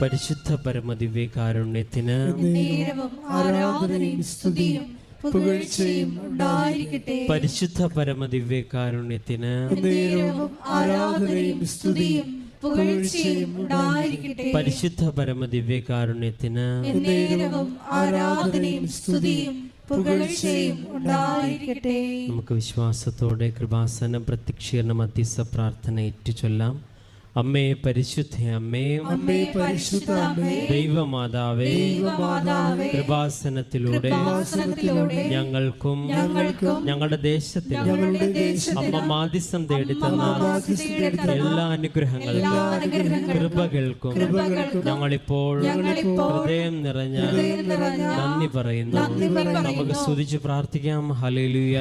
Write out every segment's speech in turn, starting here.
പരിശുദ്ധ പരമദിവ്യകാരുണ്യത്തിന് ആരാധനയും സ്തുതിയും പുകഴ്ചയും ഉണ്ടായിരിക്കട്ടെ. പരിശുദ്ധ പരമദിവ്യകാരുണ്യത്തിന് ആരാധനയും സ്തുതിയും പുകഴ്ചയും ഉണ്ടായിരിക്കട്ടെ. പരിശുദ്ധ പരമദിവ്യകാരുണ്യത്തിന് ആരാധനയും സ്തുതിയും പുകഴ്ചയും ഉണ്ടായിരിക്കട്ടെ. നമുക്ക് വിശ്വാസത്തോടെ കൃപാസനം പ്രത്യക്ഷീകരണ മധ്യസ്ഥ പ്രാർത്ഥന ഏറ്റുചൊല്ലാം. അമ്മേ പരിശുദ്ധ അമ്മേ, അമ്മേ പരിശുദ്ധ അമ്മേ, ദൈവമാതാവേ, കൃപാസനത്തിലൂടെ ഞങ്ങൾക്കും ഞങ്ങളുടെ ദേശത്തിനും അമ്മ മാധ്യസ്ഥം തേടിത്തന്ന എല്ലാ അനുഗ്രഹങ്ങൾക്കും കൃപകൾക്കും ഞങ്ങളിപ്പോൾ ഹൃദയം നിറഞ്ഞ നന്ദി പറയുന്നു. നമുക്ക് സ്തുതിച്ച് പ്രാർത്ഥിക്കാം. ഹല്ലേലൂയ,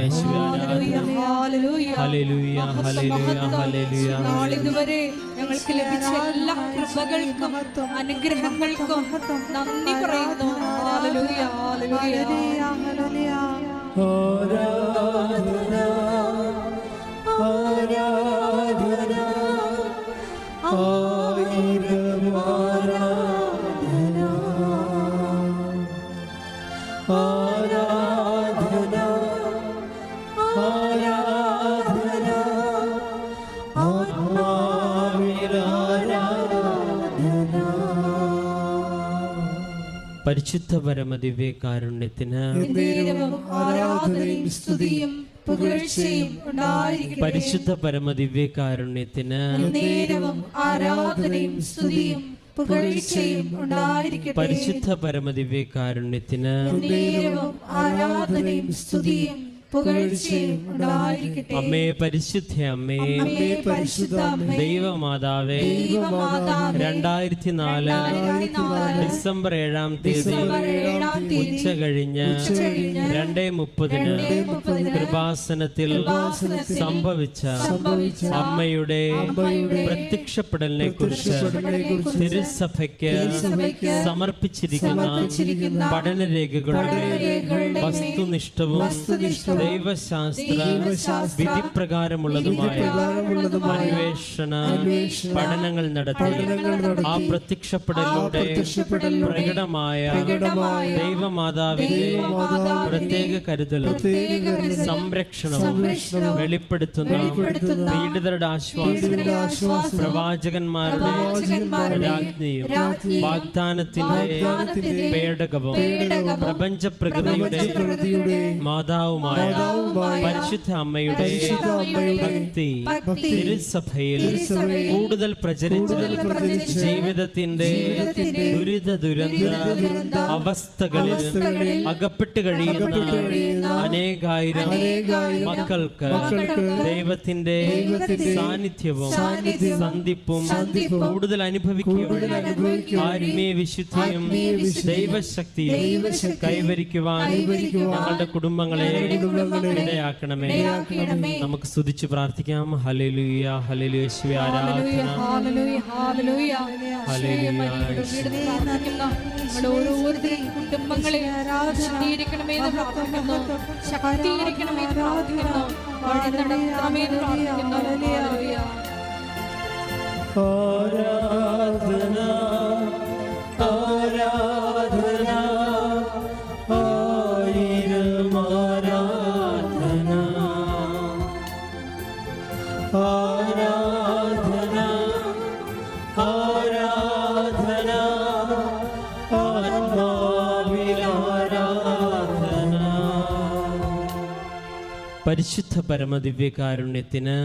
ഹല്ലേലൂയ, ഹല്ലേലൂയ, ഹല്ലേലൂയ. ഞങ്ങൾക്ക് ലഭിച്ച എല്ലാ കൃപകൾക്കും അനുഗ്രഹങ്ങൾക്കും നന്ദി പറയുന്നു. ഹല്ലേലൂയ, ഹല്ലേലൂയ, ഹല്ലേലൂയ. ആരാധന, ആരാധന, ആയിരം ആരാധന, ആരാധന, ആരാധന, പരിശുദ്ധ പരമദിവ്യകാരുണ്യത്തിന് ആരാധനയും സ്തുതിയും പുകഴ്ചയും ഉണ്ടായിരിക്കട്ടെ. പരിശുദ്ധ പരമദിവ്യകാരുണ്യത്തിന് ആരാധനയും സ്തുതിയും പുകഴ്ചയും ഉണ്ടായിരിക്കട്ടെ. പരിശുദ്ധ പരമദിവ്യകാരുണ്യത്തിന് ആരാധനയും സ്തുതിയും പുകഴ്ചയും ഉണ്ടായിരിക്കട്ടെ. അമ്മേ പരിശുദ്ധ അമ്മേ, അമ്മേ പരിശുദ്ധ അമ്മേ, ദൈവമാതാവേ, 2004 ഡിസംബർ 7-ാം തീയതി ഉച്ച കഴിഞ്ഞ് 2:30 കൃപാസനത്തിൽ സംഭവിച്ച അമ്മയുടെ പ്രത്യക്ഷപ്പെടലിനെ കുറിച്ച് തിരുസഭയ്ക്ക് സമർപ്പിച്ചിരിക്കുന്ന പഠനരേഖകളുടെ വസ്തുനിഷ്ഠവും ദൈവശാസ്ത്ര വിധിപ്രകാരമുള്ളതുമായ അന്വേഷണ പഠനങ്ങൾ നടത്തി ആ പ്രത്യക്ഷപ്പെടലിലൂടെ പ്രകടമായ ദൈവമാതാവിന്റെ പ്രത്യേക കരുതലും സംരക്ഷണവും വെളിപ്പെടുത്തുന്ന പീഡിതരുടെ ആശ്വാസം, പ്രവാചകന്മാരുടെ രാജ്ഞിയും വാഗ്ദാനത്തിന്റെ പേടകവും പ്രപഞ്ച പ്രകൃതിയുടെ മാതാവുമായ പരിശുദ്ധ അമ്മയുടെ ഭക്തി തിരുസഭയിൽ കൂടുതൽ പ്രചരിച്ച ജീവിതത്തിന്റെ ദുരിത അവസ്ഥകളിൽ അകപ്പെട്ട് കഴിയുന്ന അനേകായിരം മക്കൾക്ക് ദൈവത്തിന്റെ സാന്നിധ്യവും സന്ധിപ്പും കൂടുതൽ അനുഭവിക്കുകയും ആത്മീയ വിശുദ്ധിയും ദൈവശക്തിയും കൈവരിക്കുവാൻ ഞങ്ങളുടെ കുടുംബങ്ങളെ ഇടയാക്കണമേ. നമുക്ക് സ്തുതിച്ച് പ്രാർത്ഥിക്കാം. ഹല്ലേലൂയ, ഹല്ലേലൂയ, യേശുവേ ആരാധന, ഹല്ലേലൂയ, ഓരോരുത്തരും കുടുംബങ്ങളെ ശക്തീകരിക്കണമെന്ന് പ്രാർത്ഥിക്കുന്നു, ശക്തീകരിക്കണമെന്ന് പ്രാർത്ഥിക്കുന്നു, വഴി നടത്തണമെന്ന് പ്രാർത്ഥിക്കുന്നു. ഹല്ലേലൂയ. ആരാധന, ആരാധന, ആയിരം ആരാധന, ആരാധന, ആരാധന, ആത്മാവിൽ ആരാധന. പരിശുദ്ധ പരമദിവ്യകാരുണ്യത്തിന്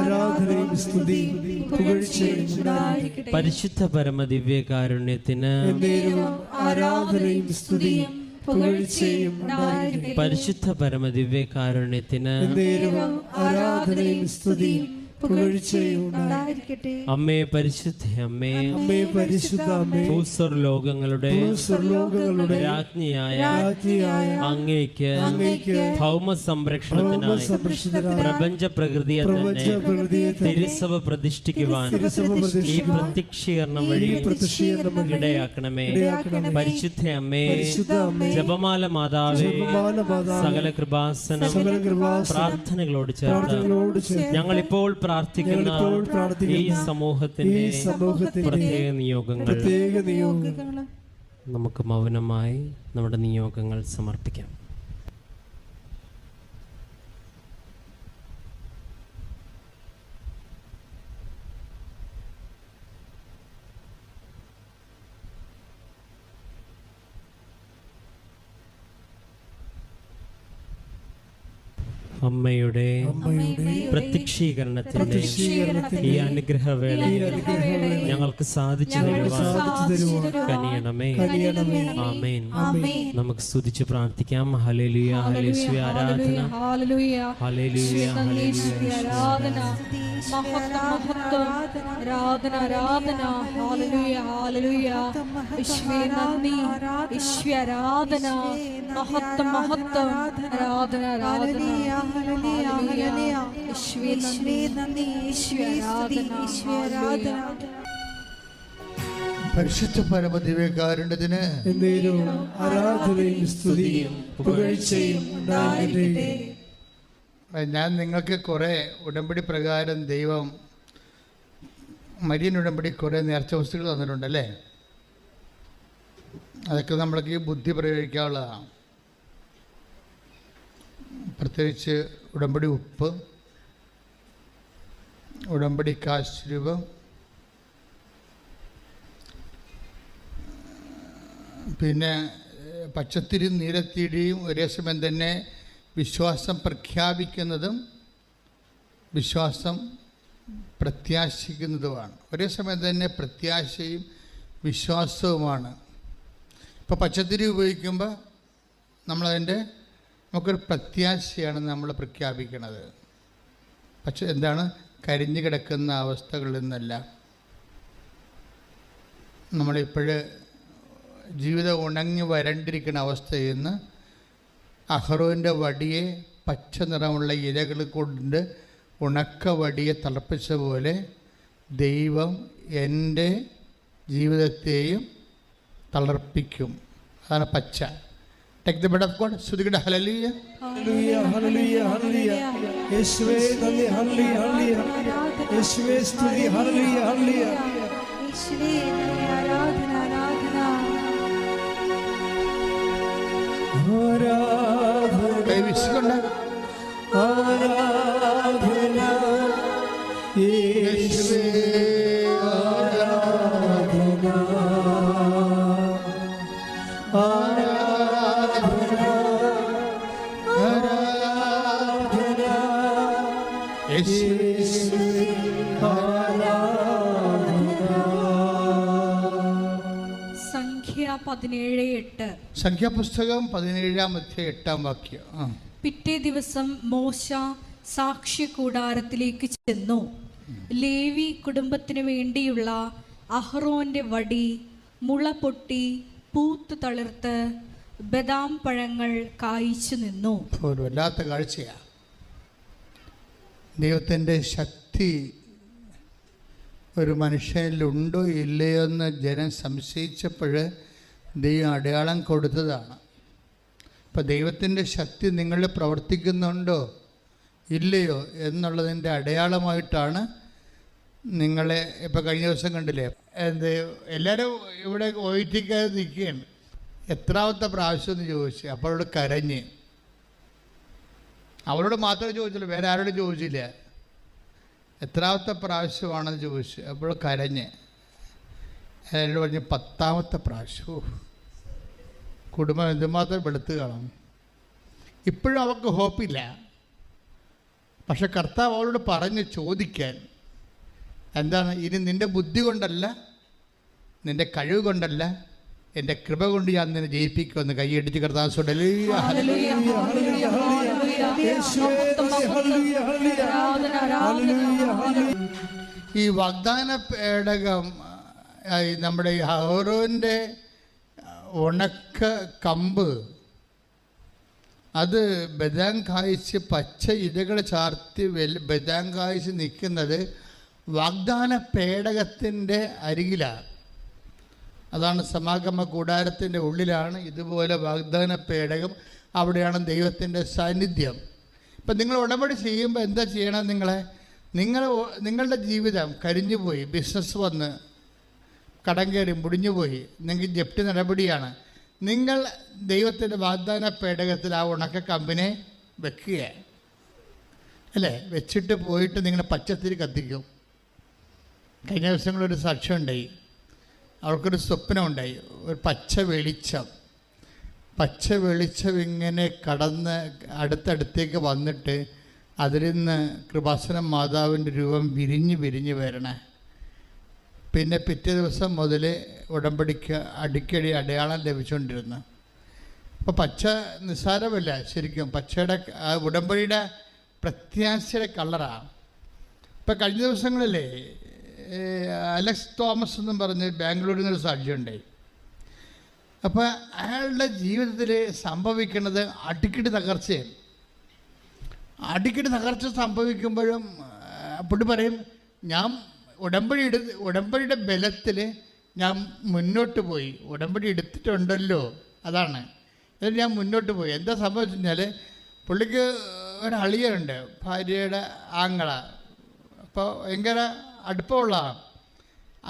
ആരാധനയും സ്തുതിയും പുകഴ്ചയും ഉണ്ടായിരിക്കട്ടെ. പരിശുദ്ധ പരമദിവ്യകാരുണ്യത്തിന് ആരാധനയും സ്തുതിയും പുകഴ്ചയും ഉണ്ടായിരിക്കട്ടെ. പരിശുദ്ധ പരമദിവ്യകാരുണ്യത്തിന് ആരാധനയും സ്തുതിയും പുകഴ്ചയും ഉണ്ടായിരിക്കട്ടെ. അമ്മേ പരിശുദ്ധ അമ്മേ, അമ്മേ പരിശുദ്ധ അമ്മേ, ഭൂസ്വർലോകങ്ങളുടെ രാജ്ഞിയായ അങ്ങേക്ക് ഭൗമ സംരക്ഷണത്തിനായി പ്രപഞ്ച പ്രകൃതിയെ തന്നെ തിരുസഭ പ്രതിഷ്ഠിക്കുവാൻ ഈ പ്രത്യക്ഷീകരണം വഴി ഇടയാക്കണമേ. പരിശുദ്ധ അമ്മേ, ജപമാല മാതാവേ, സകല കൃപാസന പ്രാർത്ഥനകളോട് ചേർത്ത് ഞങ്ങളിപ്പോൾ പ്രാർത്ഥിക്കുന്ന ഈ സമൂഹത്തിന്റെ പ്രത്യേക നിയോഗങ്ങൾ നമുക്ക് മൗനമായി നമ്മുടെ നിയോഗങ്ങൾ സമർപ്പിക്കാം. അമ്മയുടെ പ്രത്യക്ഷീകരണത്തിന്റെ ഈ അനുഗ്രഹവേള ഞങ്ങൾക്ക് സാധിച്ചു കനിയണമേ. ആമേൻ. നമുക്ക് സ്തുതിച്ച് പ്രാർത്ഥിക്കാം. ഹല്ലേലൂയ, ഹല്ലേലൂയ, ആരാധന. ഹല്ലേലൂയ, ഹല്ലേലൂയ, ആരാധന. മഹത്വം, ആരാധന, ആരാധന. ഹല്ലേലൂയ, ഹല്ലേലൂയ. യേശുവേ നന്ദി, യേശുവേ ആരാധന. മഹത്വം, മഹത്വം, ആരാധന, ആരാധന. പരിശുദ്ധ പരമദിവ്യകാരുണ്യത്തിന് ആരാധനയും സ്തുതിയും പുകഴ്ചയും ഉണ്ടാകട്ടെ. ഞാൻ നിങ്ങൾക്ക് കുറേ ഉടമ്പടി പ്രകാരം ദൈവം മരിയൻ ഉടമ്പടി കുറേ നേർച്ച വസ്തുക്കൾ തന്നിട്ടുണ്ടല്ലേ. അതൊക്കെ നമ്മൾക്ക് ബുദ്ധി പ്രയോഗിക്കാനുള്ളതാണ്. പ്രത്യേകിച്ച് ഉടമ്പടി ഉപ്പ്, ഉടമ്പടി കാശ്രൂപം, പിന്നെ പച്ചത്തിരി നീരത്തിടിയും ഒരേ സമയം തന്നെ വിശ്വാസം പ്രഖ്യാപിക്കുന്നതും വിശ്വാസം പ്രത്യാശിക്കുന്നതുമാണ്. ഒരേ സമയം തന്നെ പ്രത്യാശയും വിശ്വാസവുമാണ്. ഇപ്പോൾ പച്ചത്തിരി ഉപയോഗിക്കുമ്പോൾ നമുക്കൊരു പ്രത്യാശയാണ് നമ്മൾ പ്രഖ്യാപിക്കുന്നത്. പക്ഷെ എന്താണ്, കരിഞ്ഞു കിടക്കുന്ന അവസ്ഥകളിൽ നിന്നല്ല. നമ്മളിപ്പോഴ് ജീവിതം ഉണങ്ങി വരണ്ടിരിക്കുന്ന അവസ്ഥയിൽ നിന്ന് അഹ്റോൻ്റെ വടിയെ പച്ച നിറമുള്ള ഇലകൾ കൊണ്ട് ഉണക്ക വടിയെ തളർപ്പിച്ച പോലെ ദൈവം എൻ്റെ ജീവിതത്തെയും തളർപ്പിക്കും. അതാണ് പച്ച. Take the bread of God. Sudhikada hallelujah. Hallelujah, hallelujah, hallelujah. യേശുവേ നന്ദി, hallelujah, hallelujah. യേശുവേ സ്തുതി, hallelujah, hallelujah. യേശുവേ നന്ദി, ആരാധന, ആരാധന. ആരാധന, കൈവിശുകൊണ്ട് ആരാധന യേശുവേ, ആരാധന, സംഖ്യാപുസ്തകം 17:8. പിറ്റേ ദിവസം മോശ സാക്ഷ്യ കൂടാരത്തിലേക്ക് ചെന്നു. ലേവി കുടുംബത്തിന് വേണ്ടിയുള്ള അഹ്റോന്റെ വടി മുള പൊട്ടി പൂത്തു തളിർത്ത് ബദാം പഴങ്ങൾ കായ്ച്ചു നിന്നു. ഒരു വല്ലാത്ത കാഴ്ചയാണ്. ദൈവത്തിൻ്റെ ശക്തി ഒരു മനുഷ്യനിലുണ്ടോ ഇല്ലയോ എന്ന് ജനം സംശയിച്ചപ്പോൾ ദൈവം അടയാളം കൊടുത്തതാണ്. ഇപ്പം ദൈവത്തിൻ്റെ ശക്തി നിങ്ങളിൽ പ്രവർത്തിക്കുന്നുണ്ടോ ഇല്ലയോ എന്നുള്ളതിൻ്റെ അടയാളമായിട്ടാണ് നിങ്ങളെ ഇപ്പോൾ കഴിഞ്ഞ ദിവസം കണ്ടില്ലേ, എല്ലാവരും ഇവിടെ ഒയിറ്റിക്കാതെ നിൽക്കുകയാണ്. എത്രാമത്തെ പ്രാവശ്യം എന്ന് ചോദിച്ചു. അപ്പോൾ അവളോട് കരഞ്ഞ്. അവളോട് മാത്രമേ ചോദിച്ചുള്ളൂ, വേറെ ആരോടും ചോദിച്ചില്ല. എത്രാമത്തെ പ്രാവശ്യമാണെന്ന് ചോദിച്ചു. അപ്പോൾ കരഞ്ഞ്. എന്നോട് പറഞ്ഞ് 10ാമത്തെ പ്രാവശ്യം. കുടുംബം എന്തുമാത്രം വെളുത്ത് കാണും. ഇപ്പോഴും അവൾക്ക് ഹോപ്പില്ല. പക്ഷെ കർത്താവ് അവളോട് പറഞ്ഞ് ചോദിക്കാൻ, എന്താണ്, ഇനി നിൻ്റെ ബുദ്ധി കൊണ്ടല്ല, നിൻ്റെ കഴിവ് കൊണ്ടല്ല, എൻ്റെ കൃപ കൊണ്ട് ഞാൻ നിന്നെ ജയിപ്പിക്കുമെന്ന് കൈയടിച്ച് കർത്താവ്. ഈ വാഗ്ദാന പേടകം, നമ്മുടെ ഈ അഹ്റോൻ്റെ ഉണക്ക കമ്പ്, അത് ബദാം കായ്ച്ച് പച്ച ഇലകൾ ചാർത്തി ബദാം കായ്ച്ച് നിൽക്കുന്നത് വാഗ്ദാന പേടകത്തിൻ്റെ അരികിലാണ്. അതാണ് സമാഗമ കൂടാരത്തിൻ്റെ ഉള്ളിലാണ് ഇതുപോലെ വാഗ്ദാന പേടകം. അവിടെയാണ് ദൈവത്തിൻ്റെ സാന്നിധ്യം. ഇപ്പം നിങ്ങൾ ഉടമ്പടി ചെയ്യുമ്പോൾ എന്താ ചെയ്യണം? നിങ്ങളുടെ ജീവിതം കരിഞ്ഞുപോയി, ബിസിനസ് വന്ന് കടം കയറി മുടിഞ്ഞുപോയി, നിങ്ങൾക്ക് ജപ്തി നടപടിയാണ്. നിങ്ങൾ ദൈവത്തിൻ്റെ വാഗ്ദാന പേടകത്തിൽ ആ ഉണക്ക കമ്പിനെ വെക്കുക അല്ലേ? വെച്ചിട്ട് പോയിട്ട് നിങ്ങൾ പച്ചത്തിരി കത്തിക്കും. കഴിഞ്ഞ ദിവസങ്ങളൊരു സാക്ഷ്യം ഉണ്ടായി. അവൾക്കൊരു സ്വപ്നം ഉണ്ടായി, ഒരു പച്ച വെളിച്ചം ഇങ്ങനെ കടന്ന് അടുത്തടുത്തേക്ക് വന്നിട്ട് അതിൽ നിന്ന് കൃപാസനം മാതാവിൻ്റെ രൂപം വിരിഞ്ഞ് വരണേ. പിന്നെ പിറ്റേ ദിവസം മുതൽ ഉടമ്പടിക്ക് അടിക്കടി അടയാളം ലഭിച്ചുകൊണ്ടിരുന്നു. അപ്പോൾ പച്ച നിസ്സാരമല്ല, ശരിക്കും പച്ചയുടെ ഉടമ്പടിയുടെ പ്രത്യാശയുടെ കളറാണ്. ഇപ്പം കഴിഞ്ഞ ദിവസങ്ങളിലേ അലക്സ് തോമസ് എന്നും പറഞ്ഞ് ബാംഗ്ലൂരിൽ നിന്നൊരു സാക്ഷ്യമുണ്ടായി. അപ്പോൾ അയാളുടെ ജീവിതത്തിൽ സംഭവിക്കുന്നത് അടിക്കടി തകർച്ച സംഭവിക്കുമ്പോഴും പുള്ളി പറയും, ഞാൻ ഉടമ്പടിയുടെ ബലത്തിൽ ഞാൻ മുന്നോട്ട് പോയി, ഉടമ്പടി എടുത്തിട്ടുണ്ടല്ലോ, അതാണ് എന്നിട്ട് ഞാൻ മുന്നോട്ട് പോയി. എന്താ സംഭവിച്ചു കഴിഞ്ഞാൽ പുള്ളിക്ക് ഒരു അളിയനുണ്ട്, ഭാര്യയുടെ ആങ്ങള, അപ്പോൾ ഭയങ്കര അടുപ്പമുള്ള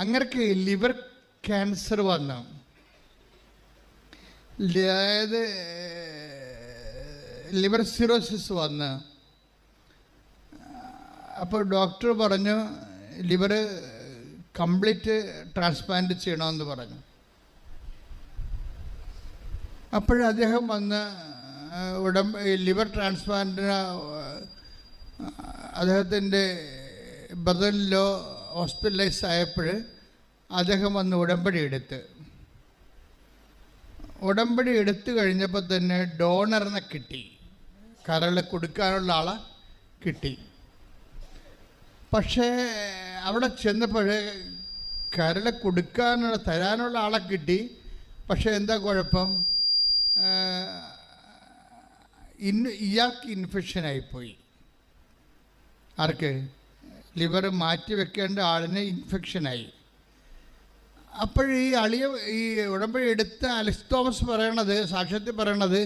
അങ്ങർക്ക് ലിവർ ക്യാൻസർ വന്നു. അതായത് ലിവർ സിറോസിസ് വന്ന്. അപ്പോൾ ഡോക്ടർ പറഞ്ഞു ലിവർ കംപ്ലീറ്റ് ട്രാൻസ്പ്ലാന്റ് ചെയ്യണമെന്ന് പറഞ്ഞു. അപ്പോഴദ്ദേഹം വന്ന് ലിവർ ട്രാൻസ്പ്ലാന്റിന് അദ്ദേഹത്തിൻ്റെ ബ്രദറിലോ ഹോസ്പിറ്റലൈസ് ആയപ്പോൾ അദ്ദേഹം വന്ന് ഉടമ്പടി എടുത്തു കഴിഞ്ഞപ്പോൾ തന്നെ ഡോണറിനെ കിട്ടി, കരൾ കൊടുക്കാനുള്ള ആളെ കിട്ടി. പക്ഷേ അവിടെ ചെന്നപ്പോൾ കരൾ തരാനുള്ള ആളെ കിട്ടി. പക്ഷേ എന്താ കുഴപ്പം, ഇയാൾക്ക് ഇൻഫെക്ഷനായിപ്പോയി. ആർക്ക്? ലിവർ മാറ്റി വെക്കേണ്ട ആളിന് ഇൻഫെക്ഷനായി. അപ്പോഴീ ഈ ഉടമ്പടി എടുത്ത അലക്സ് തോമസ് പറയണത്, സാക്ഷ്യത്തിൽ പറയണത്,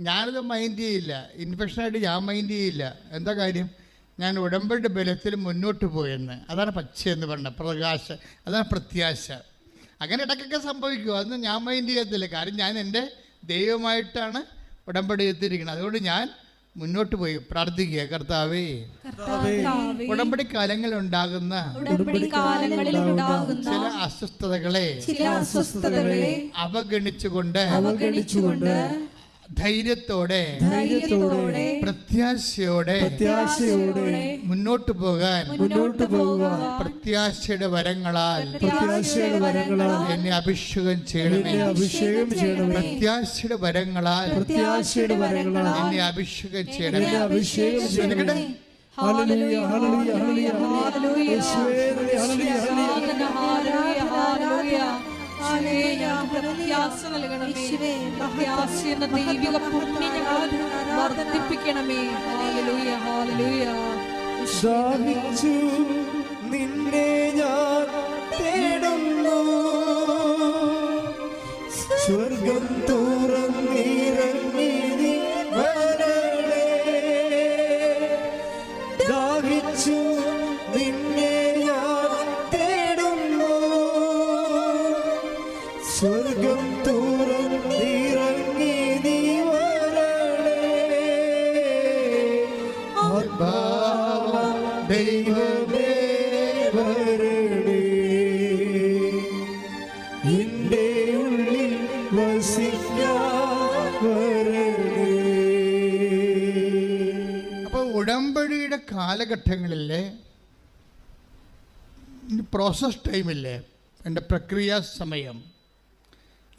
ഞാനത് മൈൻഡ് ചെയ്യില്ല, ഇൻഫെക്ഷനായിട്ട് ഞാൻ മൈൻഡ് ചെയ്യില്ല. എന്താ കാര്യം? ഞാൻ ഉടമ്പടിയുടെ ബലത്തിൽ മുന്നോട്ട് പോയെന്ന്. അതാണ് പച്ചയെന്ന് പറഞ്ഞ പ്രകാശം, അതാണ് പ്രത്യാശ. അങ്ങനെ ഇടയ്ക്കൊക്കെ സംഭവിക്കും, അതൊന്നും ഞാൻ മൈൻഡ് ചെയ്യത്തില്ല. കാര്യം ഞാൻ എൻ്റെ ദൈവമായിട്ടാണ് ഉടമ്പടി എത്തിയിരിക്കുന്നത്. അതുകൊണ്ട് ഞാൻ മുന്നോട്ട് പോയി പ്രാർത്ഥിക്കുക, കർത്താവേ ഉടമ്പടി കാലങ്ങളിൽ ഉണ്ടാകുന്ന ചില അസ്വസ്ഥതകളെ അവഗണിച്ചുകൊണ്ട് ധൈര്യത്തോടെ പ്രത്യാശയോടെ മുന്നോട്ട് പോകാൻ പ്രത്യാശയുടെ വരങ്ങളാൽ എന്നെ അഭിഷേകം ചെയ്യണമേ. പ്രത്യാശയുടെ വരങ്ങളാൽ എന്നെ അഭിഷേകം ചെയ്യണമേ. ഹല്ലേലൂയ ഹല്ലേലൂയ ഹല്ലേലൂയ ഹല്ലേലൂയ യേശുവേ ഹല്ലേലൂയ ഹല്ലേലൂയ പ്രത്യാശ നൽകണമേ. പ്രത്യാശ എന്ന ദൈവിക പുണ്യം ഞങ്ങൾ വർദ്ധിപ്പിക്കണമേ. Hallelujah hallelujah. ദാഹിച്ചു നിന്നെ ഞാൻ തേടുന്നു, സ്വർഗം തുറന്നിറങ്ങി നീ വരണേ. ദാഹിച്ചു നിന്നെ ഞാൻ തേടുന്നു, സ്വർഗം തുറന്നിറങ്ങി നീ വരണേ. ദൈവമേ വരണേ, നിന്റെ ഉള്ളിൽ വസിക്കാൻ വരണേ. അപ്പോൾ ഉടമ്പടിയുടെ കാലഘട്ടങ്ങളിലെ പ്രോസസ് ടൈമില്ലേ, എൻ്റെ പ്രക്രിയാ സമയം,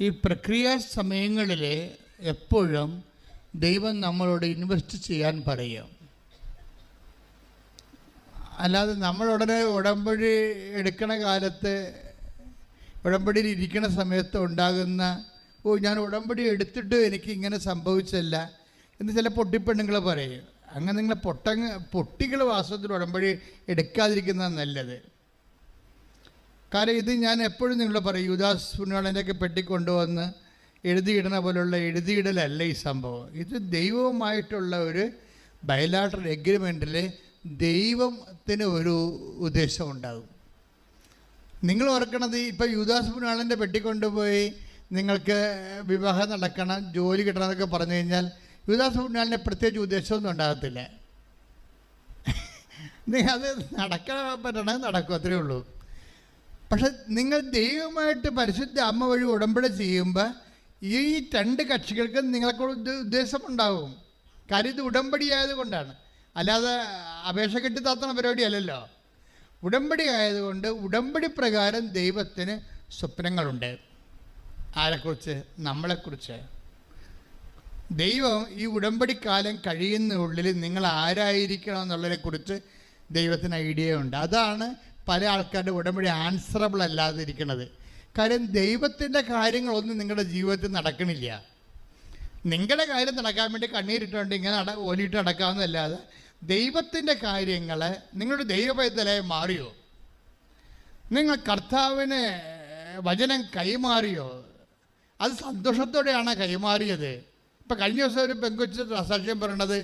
ഈ പ്രക്രിയാ സമയങ്ങളിൽ എപ്പോഴും ദൈവം നമ്മളോട് ഇൻവെസ്റ്റ് ചെയ്യാൻ പറയും. അല്ലാതെ നമ്മളുടനെ ഉടമ്പടി എടുക്കണ കാലത്ത്, ഉടമ്പടിയിൽ ഇരിക്കുന്ന സമയത്ത് ഉണ്ടാകുന്ന ഞാൻ ഉടമ്പടി എടുത്തിട്ട് എനിക്ക് ഇങ്ങനെ സംഭവിച്ചല്ല എന്ന് ചില പൊട്ടിപ്പെണ്ണുങ്ങൾ പറയും. അങ്ങനെ നിങ്ങൾ പൊട്ടികൾ വാസ്തവത്തിൽ ഉടമ്പടി എടുക്കാതിരിക്കുന്നതാണ് നല്ലത്. കാരണം ഇത് ഞാൻ എപ്പോഴും നിങ്ങൾ പറയും, യൂദാസ് പുണ്യാളനെയൊക്കെ പെട്ടിക്കൊണ്ടുവന്ന് എഴുതിയിടുന്ന പോലുള്ള എഴുതിയിടലല്ല ഈ സംഭവം. ഇത് ദൈവവുമായിട്ടുള്ള ഒരു ബയലാട്രൽ എഗ്രിമെൻറ്റിൽ ദൈവത്തിന് ഒരു ഉദ്ദേശം ഉണ്ടാകും. നിങ്ങൾ ഓർക്കണത് ഇപ്പം യൂദാസ് പുണ്യാളൻ്റെ പെട്ടിക്കൊണ്ടുപോയി നിങ്ങൾക്ക് വിവാഹം നടക്കണം, ജോലി കിട്ടണം എന്നൊക്കെ പറഞ്ഞു കഴിഞ്ഞാൽ യൂദാസ് പുണ്യാളിൻ്റെ പ്രത്യേകിച്ച് ഉദ്ദേശമൊന്നും ഉണ്ടാകത്തില്ല. അത് നടക്കാൻ പറ്റണം, നടക്കും, അത്രയേ ഉള്ളൂ. പക്ഷെ നിങ്ങൾ ദൈവമായിട്ട് പരിശുദ്ധ അമ്മ വഴി ഉടമ്പടി ചെയ്യുമ്പോൾ ഈ രണ്ട് കക്ഷികൾക്കും നിങ്ങൾക്ക് ഉദ്ദേശമുണ്ടാകും. കാര്യം ഇത് ഉടമ്പടി ആയതുകൊണ്ടാണ്, അല്ലാതെ അപേക്ഷ കെട്ടി താത്തണ പരിപാടിയല്ലല്ലോ. ഉടമ്പടി ആയതുകൊണ്ട് ഉടമ്പടി പ്രകാരം ദൈവത്തിന് സ്വപ്നങ്ങളുണ്ട്. ആരെക്കുറിച്ച്? നമ്മളെക്കുറിച്ച്. ദൈവം ഈ ഉടമ്പടി കാലം കഴിയുന്ന ഉള്ളിൽ നിങ്ങൾ ആരായിരിക്കണം എന്നുള്ളതിനെക്കുറിച്ച് ദൈവത്തിന് ഐഡിയ ഉണ്ട്. അതാണ് പല ആൾക്കാരുടെ ഉടമ്പടി ആൻസറബിൾ അല്ലാതിരിക്കുന്നത്. കാര്യം ദൈവത്തിൻ്റെ കാര്യങ്ങളൊന്നും നിങ്ങളുടെ ജീവിതത്തിൽ നടക്കണില്ല. നിങ്ങളുടെ കാര്യം നടക്കാൻ വേണ്ടി കണ്ണീരിട്ടുകൊണ്ട് ഇങ്ങനെ ഓലിയിട്ട് നടക്കാവുന്നതല്ലാതെ ദൈവത്തിൻ്റെ കാര്യങ്ങൾ നിങ്ങളുടെ ദൈവപൈതലായി മാറിയോ? നിങ്ങൾ കർത്താവിന് വചനം കൈമാറിയോ? അത് സന്തോഷത്തോടെയാണ് കൈമാറിയത്. ഇപ്പം കഴിഞ്ഞ ദിവസം ഒരു പെങ്കൊച്ച് സാക്ഷ്യം പറയണത്,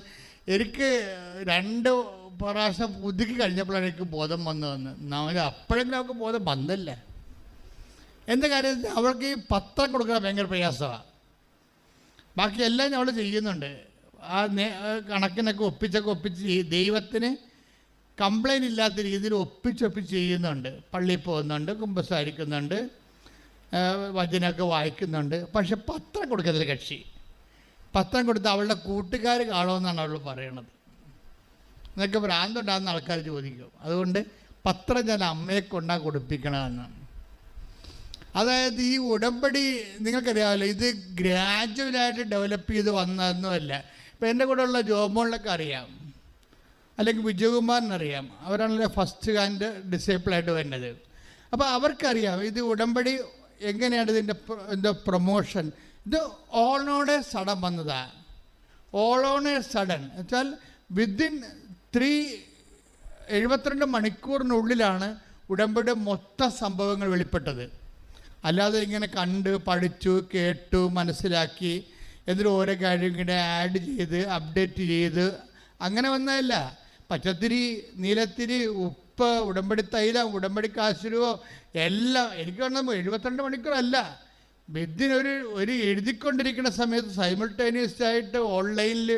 എനിക്ക് 2 പ്രാവശ്യം പുതുക്കി കഴിഞ്ഞപ്പോഴാണ് എനിക്ക് ബോധം വന്നതെന്ന്. നമ്മൾ അപ്പോഴെങ്കിലും അവൾക്ക് ബോധം വന്നില്ല. എന്താ കാര്യം? അവൾക്ക് ഈ പത്രം കൊടുക്കാൻ ഭയങ്കര പ്രയാസമാണ്. ബാക്കിയെല്ലാം അവൾ ചെയ്യുന്നുണ്ട്. ആ കണക്കിനൊക്കെ ഒപ്പിച്ച് ദൈവത്തിന് കംപ്ലൈൻറ്റ് ഇല്ലാത്ത രീതിയിൽ ഒപ്പിച്ചൊപ്പിച്ച് ചെയ്യുന്നുണ്ട്. പള്ളിയിൽ പോകുന്നുണ്ട്, കുമ്പസാരിക്കുന്നുണ്ട്, വചനമൊക്കെ വായിക്കുന്നുണ്ട്. പക്ഷെ പത്രം കൊടുക്കത്തില്ല കക്ഷി. പത്രം കൊടുത്ത് അവളുടെ കൂട്ടുകാർ കാണുമെന്നാണ് അവൾ പറയണത്. എന്നൊക്കെ ഭ്രാന്തുണ്ടാകുന്ന ആൾക്കാർ ചോദിക്കും. അതുകൊണ്ട് പത്രം ഞാൻ അമ്മയെ കൊണ്ടാ കൊടുപ്പിക്കണമെന്നാണ്. അതായത് ഈ ഉടമ്പടി നിങ്ങൾക്കറിയാമല്ലോ, ഇത് ഗ്രാജുവലായിട്ട് ഡെവലപ്പ് ചെയ്ത് വന്നതൊന്നുമല്ല. ഇപ്പം എൻ്റെ കൂടെ ഉള്ള ജോമോളിനൊക്കെ അറിയാം, അല്ലെങ്കിൽ വിജയകുമാറിനറിയാം. അവരാണല്ലോ ഫസ്റ്റ് ഹാൻഡ് ഡിസേബിളായിട്ട് വരുന്നത്. അപ്പോൾ അവർക്കറിയാം ഇത് ഉടമ്പടി എങ്ങനെയാണ് ഇതിൻ്റെ പ്രൊമോഷൻ. ഇത് ഓളോടെ സഡൻ വന്നതാണ്. ഓളോണെ സഡൻ വെച്ചാൽ വിത്തിൻ 72 മണിക്കൂറിനുള്ളിലാണ് ഉടമ്പടി മൊത്തം സംഭവങ്ങൾ വെളിപ്പെട്ടത്. അല്ലാതെ ഇങ്ങനെ കണ്ട് പഠിച്ചു കേട്ടു മനസ്സിലാക്കി എന്നിട്ട് ഓരോ കാര്യം ഇങ്ങനെ ആഡ് ചെയ്ത് അപ്ഡേറ്റ് ചെയ്ത് അങ്ങനെ വന്നതല്ല. പച്ചത്തിരി, നീലത്തിരി, ഉപ്പ്, ഉടമ്പടി തൈലം, ഉടമ്പടി കാശുരോ എല്ലാം എനിക്ക് വേണം 72 മണിക്കൂറല്ല. ഒരു എഴുതിക്കൊണ്ടിരിക്കുന്ന സമയത്ത് സൈമിൾട്ടേനിയസ് ആയിട്ട് ഓൺലൈനിൽ